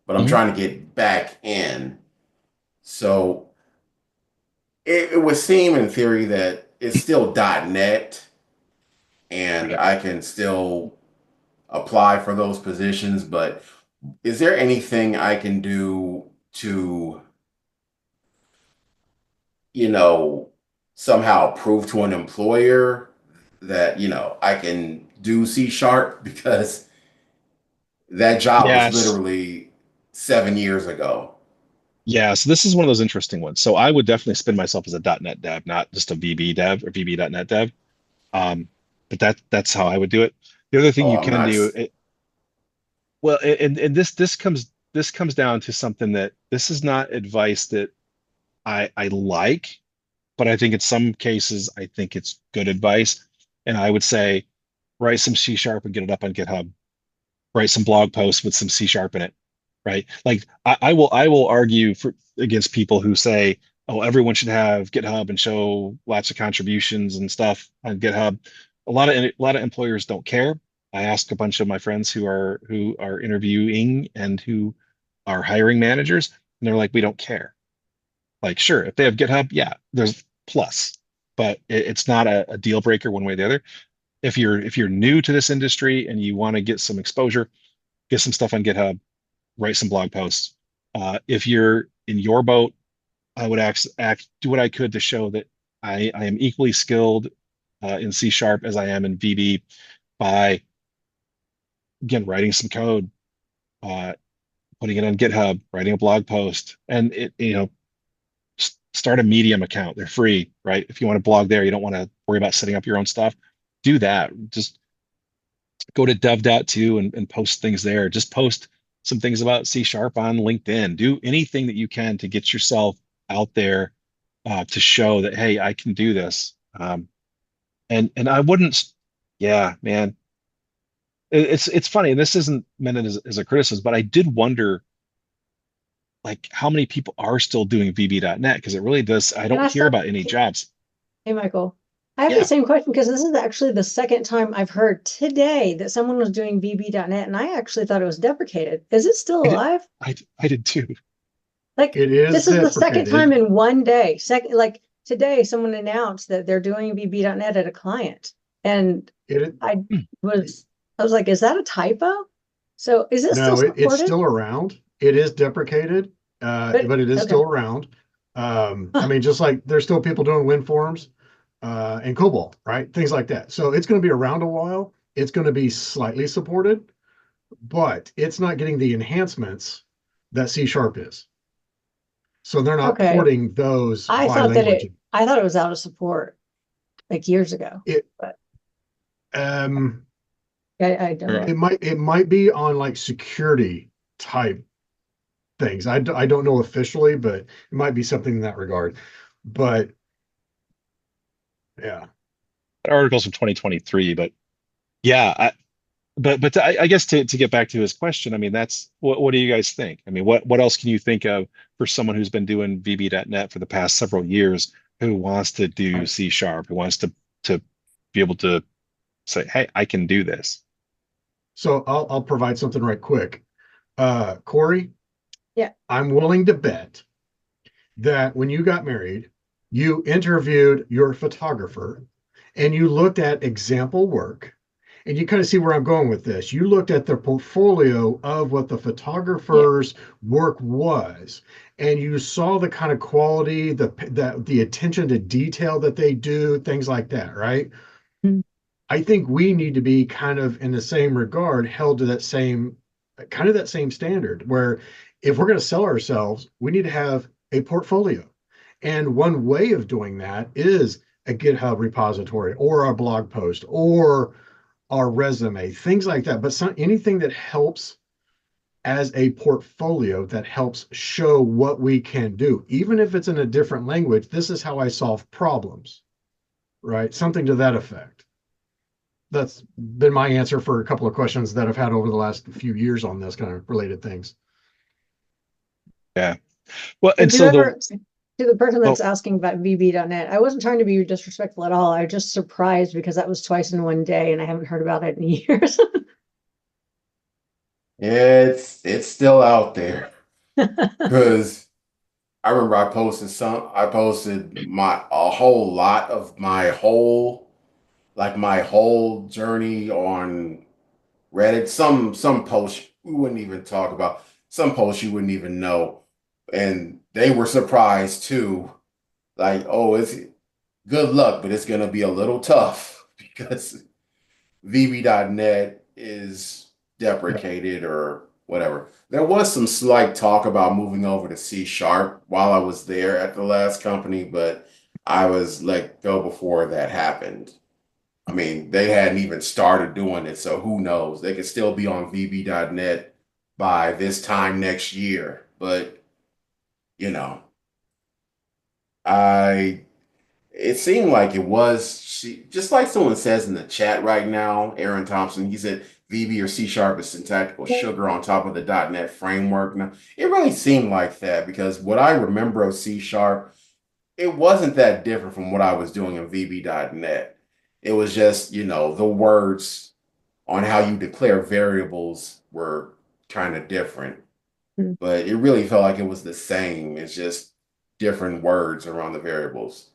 but I'm Mhm. trying to get back in. So it would seem in theory that it's still .net and Right. I can still apply for those positions, but is there anything I can do to, you know, somehow prove to an employer that, I can do C#? Because that job was Yes. literally 7 years ago. Yeah. So this is one of those interesting ones. So I would definitely spin myself as a .NET dev, not just a VB dev or VB.NET dev. Um, but that's how I would do it. The other thing Oh, you I'm can not. do, well, and this comes down to something that this is not advice that I like, but I think in some cases I think it's good advice. And I would say write some C# and get it up on GitHub. Write some blog posts with some C# in it, right? Like I will argue for against people who say, oh, everyone should have GitHub and show lots of contributions and stuff on GitHub. A lot of employers don't care. I asked a bunch of my friends who are interviewing and who are hiring managers, and they're like, we don't care. Like, sure, if they have GitHub, yeah, there's plus, but it's not a deal breaker one way or the other. If you're new to this industry and you want to get some exposure, get some stuff on GitHub, write some blog posts. If you're in your boat, I would do what I could to show that I am equally skilled in C# as I am in VB by again writing some code, uh, putting it on GitHub, writing a blog post, and start a Medium account. They're free, right? If you want to blog there, you don't want to worry about setting up your own stuff. Do that. Just go to dev.to and post things there. Just post some things about C# on LinkedIn. Do anything that you can to get yourself out there to show that, hey, I can do this. And I wouldn't, yeah, man. It's funny. This isn't meant as a criticism, but I did wonder like how many people are still doing VB.net because it really does. I Can don't I hear stop? about any jobs. Hey, Michael. I have Yeah. the same question because this is actually the second time I've heard today that someone was doing VB.net, and I actually thought it was deprecated. Is it still I did, alive? I did too. Like, It is this is the second time deprecated. in one day. Second, like today, someone announced that they're doing VB.net at a client, and It I Hmm. I was like, is that a typo? So is it still no, it's supported? still around. It is deprecated, but it is Okay. still around. I Huh. mean, just like there's still people doing wind forms and COBOL, right? Things like that. So it's going to be around a while. It's going to be slightly supported, but it's not getting the enhancements that C# is. So they're not Okay. porting those I by thought that language. I thought it was out of support like years ago, It but um I don't know. it might be on like security type things. I don't know officially, but it might be something in that regard. But yeah, Articles from 2023, but yeah, but I guess to get back to his question, I mean, that's what do you guys think? I mean, what else can you think of for someone who's been doing VB.net for the past several years who wants to do C#, who wants to be able to say, hey, I can do this. so I'll provide something right quick. Corey, Yeah. I'm willing to bet that when you got married, you interviewed your photographer and you looked at example work, and you kind of see where I'm going with this. You looked at the portfolio of what the Yeah. photographer's work was, and you saw the kind of quality, the attention to detail that they do, things like that, right? Mhm. I think we need to be kind of in the same regard held to that same kind of that same standard where if we're going to sell ourselves, we need to have a portfolio. And one way of doing that is a GitHub repository or a blog post or our resume, things like that. But anything that helps as a portfolio that helps show what we can do, even if it's in a different language. This is how I solve problems, right? Something to that effect. That's been my answer for a couple of questions that I've had over the last few years on this kind of related things. Yeah. Well, And and so to the person that's well, asking about VB.net, I wasn't trying to be disrespectful at all. I was just surprised because that was twice in one day and I haven't heard about it in years. It's still out there because I remember I posted my a whole lot of my whole journey on Reddit. Some posts we wouldn't even talk about, some posts you wouldn't even know. And they were surprised too. Like, oh, it's good luck, but it's gonna be a little tough because VB.net is Yeah. deprecated or whatever. There was some slight talk about moving over to C# while I was there at the last company, but I was let go before that happened. I mean, they hadn't even started doing it, so who knows? They could still be on VB.net by this time next year. But, you know, I it seemed like it was just like someone says in the chat right now, Aaron Thompson, he said VB or C# is syntactical sugar on top of the .NET framework. Now, it really seemed like that because what I remember of C#, it wasn't that different from what I was doing in VB.net. It was just, the words on how you declare variables were kind of different, but it really felt like it was the same. It's just different words around the variables.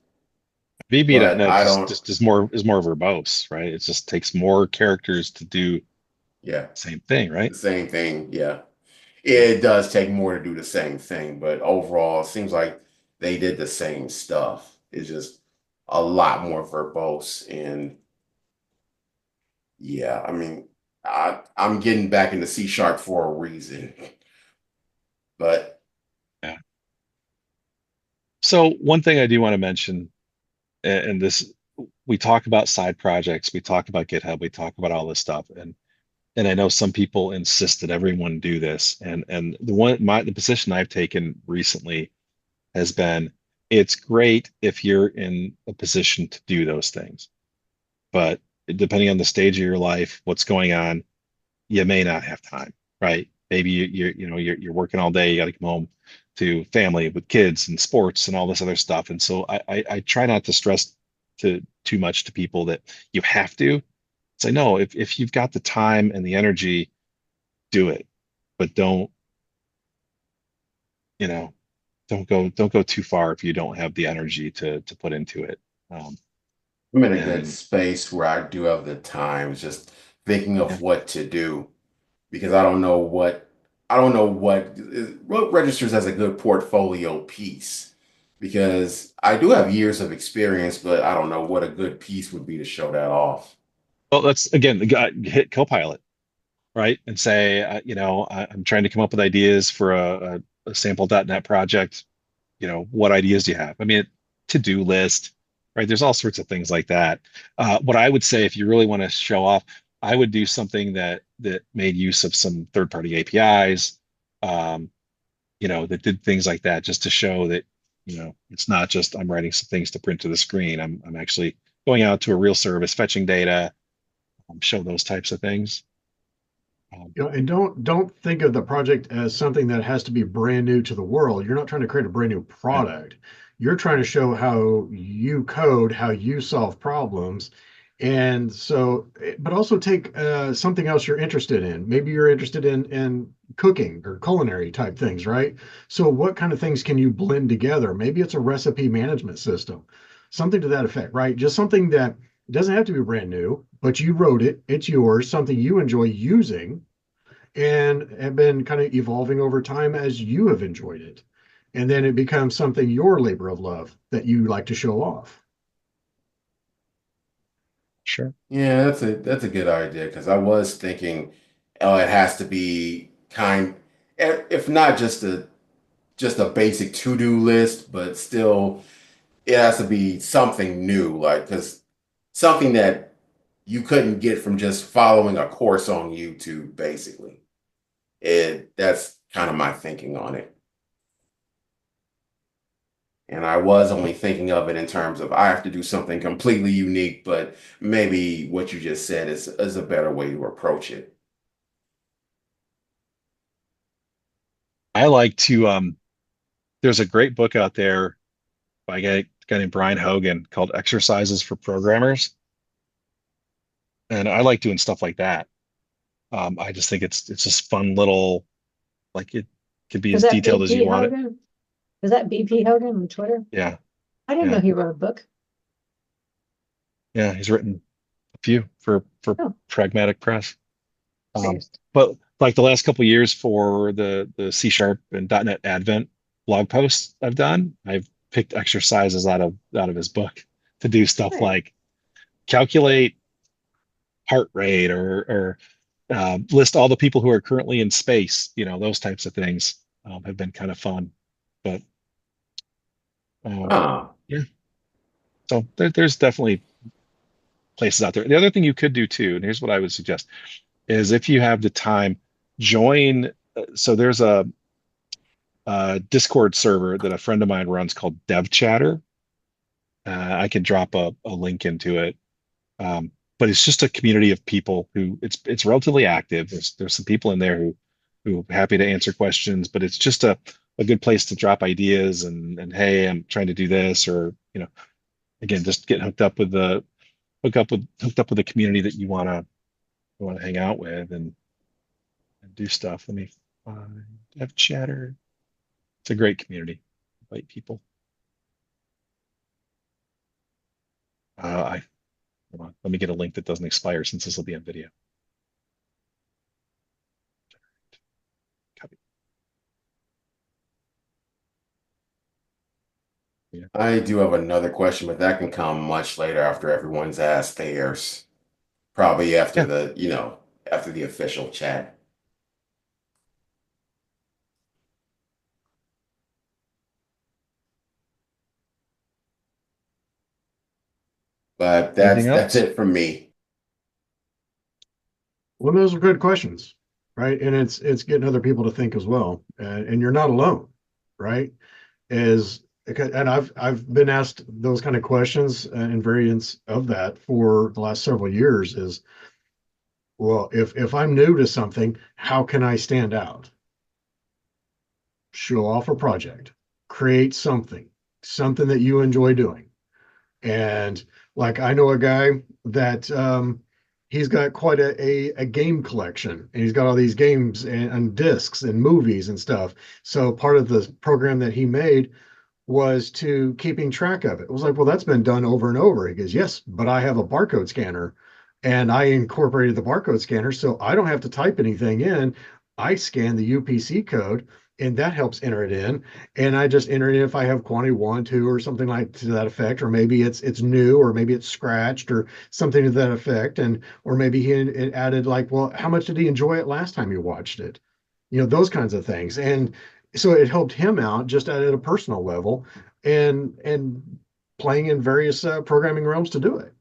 But VB.net I just don't, just is more verbose, right? It just takes more characters to do the yeah, same thing, right? the same thing. Yeah. Yeah. It does take more to do the same thing, but overall, it seems like they did the same stuff. It's just a lot more verbose. And yeah, I mean, I'm getting back into C# for a reason. But Yeah. So one thing I do want to mention, and this, we talk about side projects, we talk about GitHub, we talk about all this stuff, and I know some people insist that everyone do this, and the position I've taken recently has been, it's great if you're in a position to do those things, but depending on the stage of your life, what's going on, you may not have time, right? Maybe you're working all day, you got to come home to family with kids and sports and all this other stuff. And so I try not to stress too much to people that you have to. Say no, if you've got the time and the energy, do it, but don't, you know, don't go too far if you don't have the energy to put into it. Um, I'm in a good and space where I do have the time, just thinking yeah, of what to do because I don't know what registers as a good portfolio piece because I do have years of experience, but I don't know what a good piece would be to show that off. well, that's again the guy hit Copilot, right? And say, I'm trying to come up with ideas for a sample .NET project. What ideas do you have? I mean, to-do list, right? There's all sorts of things like that. What I would say, if you really want to show off, I would do something that made use of some third-party APIs, that did things like that, just to show that, it's not just I'm writing some things to print to the screen. I'm actually going out to a real service, fetching data, show those types of things. And don't think of the project as something that has to be brand new to the world. You're not trying to create a brand new Yeah. product. You're trying to show how you code, how you solve problems. And so, but also take something else you're interested in. Maybe you're interested in cooking or culinary type things, right? So what kind of things can you blend together? Maybe it's a recipe management system, something to that effect, right? Just something that doesn't have to be brand new, but you wrote it, it's yours, something you enjoy using and have been kind of evolving over time as you have enjoyed it. And then it becomes something your labor of love that you like to show off. Sure. Yeah, that's a good idea because I was thinking, oh, it has to be if not just a basic to-do list, but still it has to be something new, like because something that you couldn't get from just following a course on YouTube, basically. That's kind of my thinking on it. And I was only thinking of it in terms of I have to do something completely unique, but maybe what you just said is a better way to approach it. I like to there's a great book out there by a guy named Brian Hogan called Exercises for Programmers. And I like doing stuff like that. I just think it's just fun little, like it could be Is as that detailed as you BP want it. Hogan? Is that BP Hogan on Twitter? Yeah. I didn't know Yeah. he wrote a book. Yeah. He's written a few for Oh, Pragmatic Press. Um, serious. but like the last couple of years for the C Sharp and .NET Advent blog posts I've picked exercises out of his book to do stuff Right. like calculate heart rate or list all the people who are currently in space. Those types of things have been kind of fun. But um, Ah, yeah, so there's definitely places out there. The other thing you could do too, and here's what I would suggest, is if you have the time, join. So there's a Discord server that a friend of mine runs called Dev Chatter. I can drop a link into it. But it's just a community of people who it's relatively active. There's some people in there who are happy to answer questions, but it's just a good place to drop ideas and hey, I'm trying to do this, or again, just get hooked up with the community that you want to hang out with and do stuff. Let me find Dev Chatter. It's a great community. Invite people. I Hold on. Let me get a link that doesn't expire since this will be on video. Copy. Yeah. I do have another question, but that can come much later after everyone's asked theirs. Probably Yeah. after the official chat. But Anything that's else? it from me. Well, those are good questions, right? And it's getting other people to think as well. And you're not alone, right? As and I've been asked those kind of questions and variants of that for the last several years is, well, if I'm new to something, how can I stand out? Show off a project, create something that you enjoy doing. And Like I know a guy that he's got quite a game collection, and he's got all these games and discs and movies and stuff. So part of the program that he made was to keeping track of it. It was like, well, that's been done over and over. He goes, yes, but I have a barcode scanner, and I incorporated the barcode scanner, so I don't have to type anything in. I scan the UPC code, and that helps enter it in. And I just enter it in if I have quantity one, two, or something like to that effect, or maybe it's new, or maybe it's scratched, or something to that effect. And or maybe he added like, well, how much did he enjoy it last time you watched it? Those kinds of things. And so it helped him out just at a personal level, and playing in various programming realms to do it.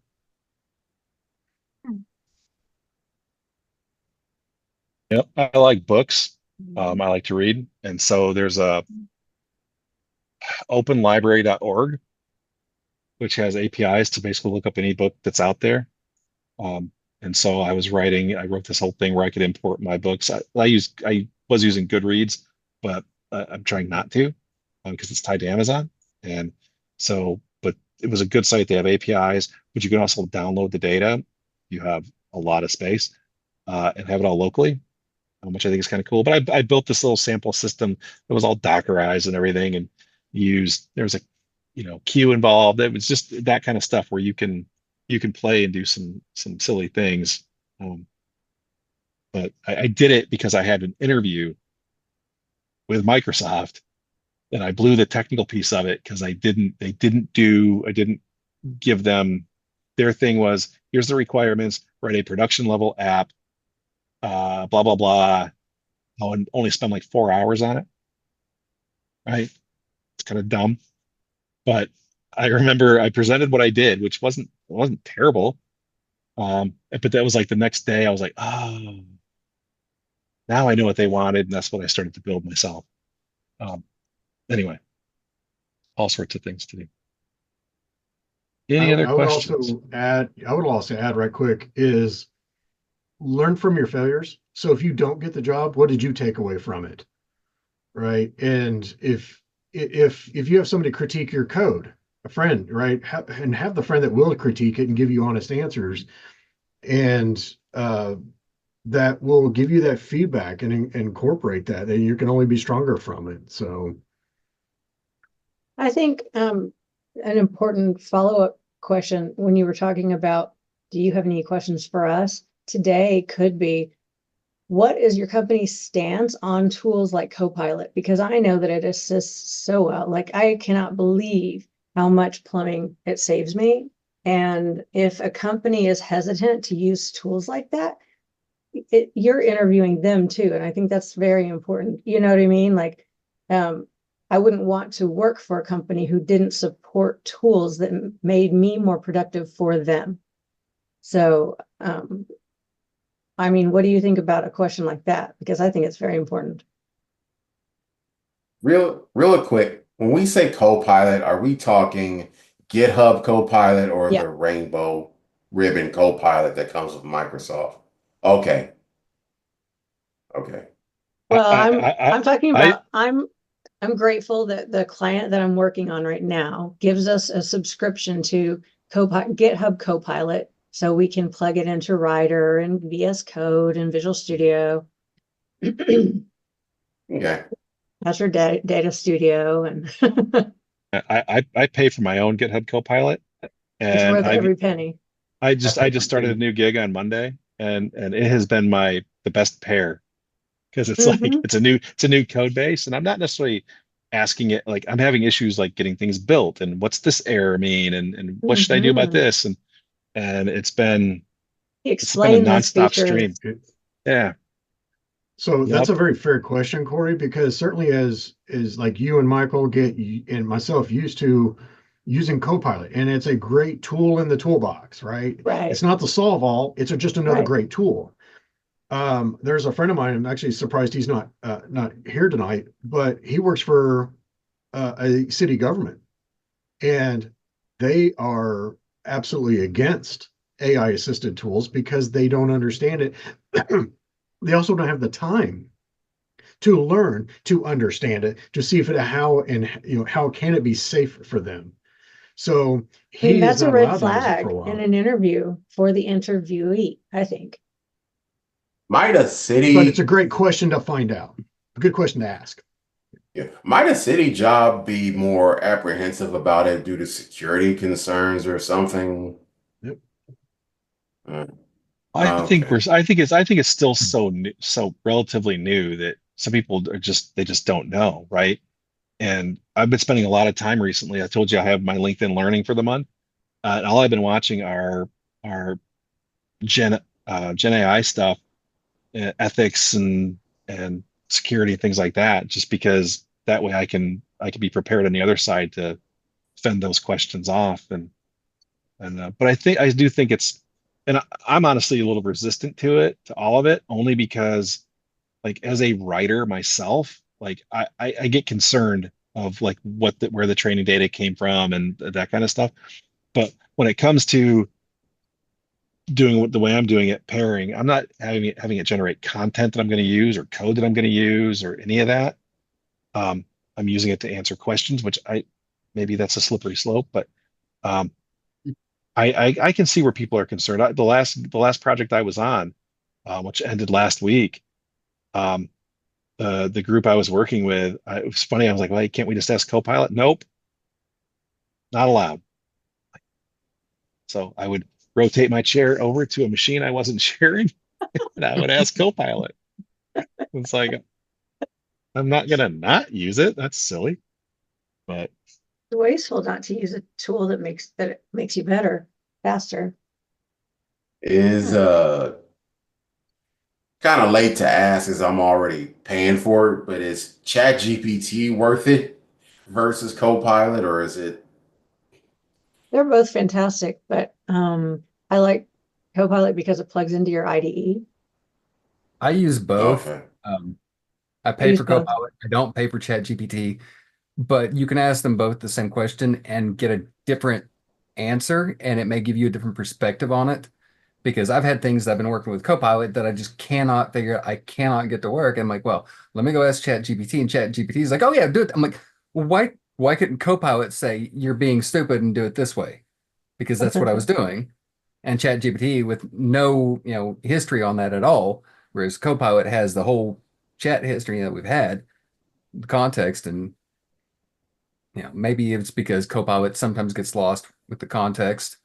Yep. I like books. I like to read. And so there's a openlibrary.org, which has APIs to basically look up any book that's out there. And so I wrote this whole thing where I could import my books. I was using Goodreads, but I'm trying not to because it's tied to Amazon. And so, but it was a good site. They have APIs, but you can also download the data. You have a lot of space and have it all locally, which I think is kind of cool. But I built this little sample system that was all Dockerized and everything, and there was a queue involved. It was just that kind of stuff where you can play and do some silly things. But I did it because I had an interview with Microsoft, and I blew the technical piece of it because I didn't give them. Their thing was, here's the requirements, write a production level app, blah blah blah. I'll only spend like 4 hours on it. Right? It's kind of dumb, but I remember I presented what I did, which wasn't terrible. But that was like the next day I was like, oh, now I know what they wanted, and that's what I started to build myself. Um, anyway, all sorts of things to do. Any other I would questions? also add right quick is learn from your failures. So if you don't get the job, what did you take away from it? Right. And if you have somebody critique your code, a friend, right, and have the friend that will critique it and give you honest answers, and that will give you that feedback and incorporate that, and you can only be stronger from it. So I think an important follow-up question when you were talking about, do you have any questions for us today, could be, what is your company's stance on tools like Copilot? Because I know that it assists so well. Like, I cannot believe how much plumbing it saves me. And if a company is hesitant to use tools like that, you're interviewing them too. And I think that's very important. You know what I mean? Like, I wouldn't want to work for a company who didn't support tools that made me more productive for them. So, I mean, what do you think about a question like that? Because I think it's very important. Real quick, when we say Copilot, are we talking GitHub Copilot or Yeah. the Rainbow Ribbon Copilot that comes with Microsoft? Okay. Okay. Well, I I'm talking I about, I'm grateful that the client that I'm working on right now gives us a subscription to GitHub Copilot, so we can plug it into Writer and VS Code and Visual Studio. Okay. Azure Data Studio, and I pay for my own GitHub Copilot, it's and worth every penny. I just started a new gig on Monday, and it has been the best pair because it's like Mhm. it's a new code base, and I'm not necessarily asking it, like I'm having issues like getting things built, and what's this error mean, and what should I do about Mhm. this, and it's been a Explain this nonstop feature. stream. Yeah. so that's Yep. a very fair question, Corey, because certainly as like you and Michael and myself used to using Copilot, and it's a great tool in the toolbox, right? Right, It's not the solve all, it's just another right. great tool. There's a friend of mine, I'm actually surprised he's not here tonight, but he works for a city government, and they are absolutely against AI assisted tools because they don't understand it. They also don't have the time to learn to understand it, to see if it how and how can it be safe for them. So I mean, he is that's a not red allowed to use it for flag a in while. an interview for the interviewee, I think. Might a But it's a city, great question to find out. A good question to ask. yeah, might a city job be more apprehensive about it due to security concerns or something? Yep. Uh, I think okay. I think it's still so new, so relatively new that some people are just they just don't know, right? And I've been spending a lot of time recently. I told you I have my LinkedIn Learning for the month, and all I've been watching are Gen AI stuff, ethics and security and things like that. Just because that way I can be prepared on the other side to fend those questions off. And but I do think it's, and I'm honestly a little resistant to it, to all of it, only because like as a writer myself, like I get concerned of like where the training data came from and that kind of stuff. But when it comes to doing the way I'm doing it, pairing, I'm not having it generate content that I'm going to use or code that I'm going to use or any of that. Um, I'm using it to answer questions, which maybe that's a slippery slope, but um, I can see where people are concerned. The last project I was on, which ended last week, um, the group I was working with, it was funny. I was like, "Well, can't we just ask Copilot?" Nope, not allowed. So I would rotate my chair over to a machine I wasn't sharing, and I would ask Copilot. It's like I'm not gonna not use it. That's silly, but It's wasteful not to use a tool that it makes you better, faster. Is kind of late to ask as I'm already paying for it, but is ChatGPT worth it versus Copilot, or is it They're both fantastic, but I like Copilot because it plugs into your IDE. I use both. okay? I I pay use for both. Copilot. I don't pay for ChatGPT, but you can ask them both the same question and get a different answer, and it may give you a different perspective on it. Because I've had things that I've been working with Copilot that I just cannot figure out. I cannot get to work. I'm like, well, let me go ask ChatGPT, and ChatGPT is like, oh yeah, do it. I'm like, well, why couldn't Copilot say you're being stupid and do it this way? Because that's what I was doing. And ChatGPT with no, history on that at all, whereas Copilot has the whole chat history that we've had, the context, and maybe it's because Copilot sometimes gets lost with the context,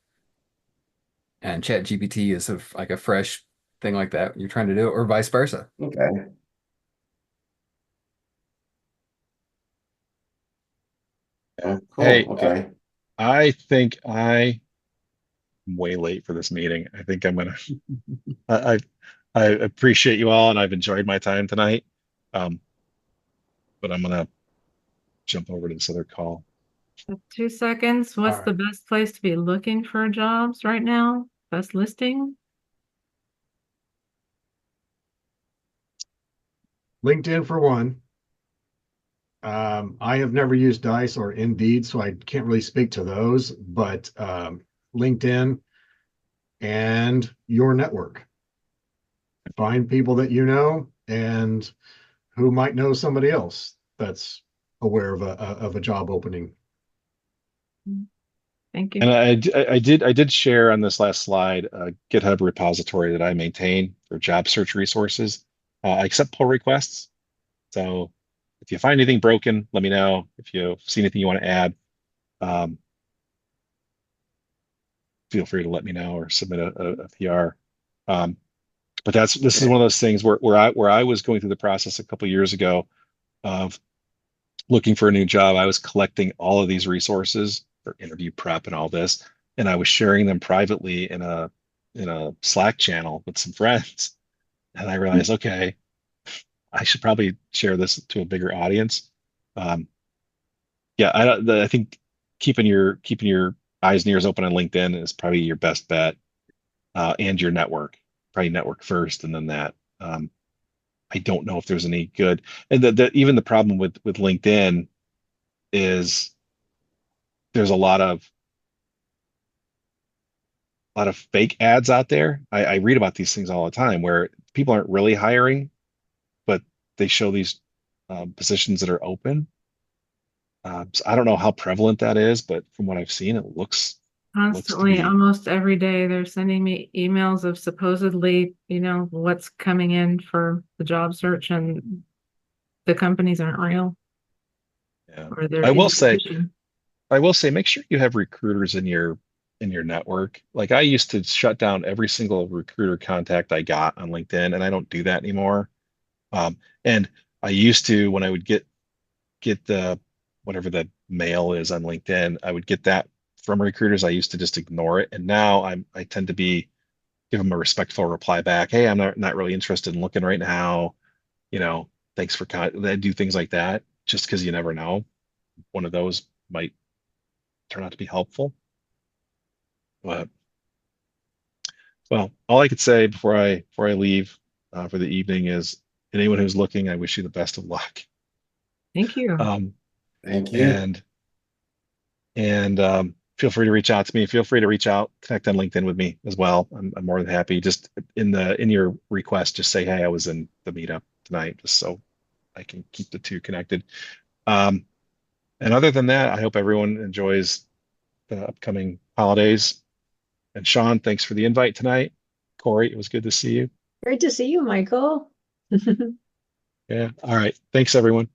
and ChatGPT is like a fresh thing like that you're trying to do, or vice versa. Okay. Yeah, cool. hey, Okay. I think I'm way late for this meeting. I think I'm gonna. I, I I appreciate you all, and I've enjoyed my time tonight. Um, but I'm gonna jump over to this other call. 2 seconds. All What's right. the best place to be looking for jobs right now? Best listing? LinkedIn for one. I have never used Dice or Indeed, so I can't really speak to those, but LinkedIn and your network. Find people that you know and who might know somebody else that's aware of a job opening. Thank you. And I did share on this last slide a GitHub repository that I maintain for job search resources. I accept pull requests. So if you find anything broken, let me know. If you see anything you want to add, um, feel free to let me know or submit a PR. Um, but this is Okay. one of those things where I was going through the process a couple years ago of looking for a new job. I was collecting all of these resources for interview prep and all this, and I was sharing them privately in a Slack channel with some friends. And I realized, okay, I should probably share this to a bigger audience. Um, yeah, I think keeping your eyes and ears open on LinkedIn is probably your best bet, and your network. Probably network first, and then that. I don't know if there's any good, and even the problem with LinkedIn is there's a lot of fake ads out there. I read about these things all the time where people aren't really hiring, but they show these positions that are open. So I don't know how prevalent that is, but from what I've seen, it looks to Constantly, be. almost every day, they're sending me emails of supposedly, what's coming in for the job search, and the companies aren't real, Yeah. or they're I will say, imitation. make sure you have recruiters in your network. Like I used to shut down every single recruiter contact I got on LinkedIn, and I don't do that anymore. And I used to when I would get the whatever the mail is on LinkedIn, I would get that from recruiters. I used to just ignore it, and now I tend to give them a respectful reply back. Hey, I'm not really interested in looking right now. Thanks for I do things like that just because you never know. One of those might turn out to be helpful. But well, all I could say before I leave for the evening is anyone who's looking, I wish you the best of luck. Thank you. Thank you. And feel free to reach out to me. Feel free to reach out, connect on LinkedIn with me as well. I'm more than happy. Just in your request, just say, hey, I was in the meetup tonight, just so I can keep the two connected. Um, and other than that, I hope everyone enjoys the upcoming holidays. And Sean, thanks for the invite tonight. Corey, it was good to see you. Great to see you, Michael. Yeah. All right. Thanks, everyone.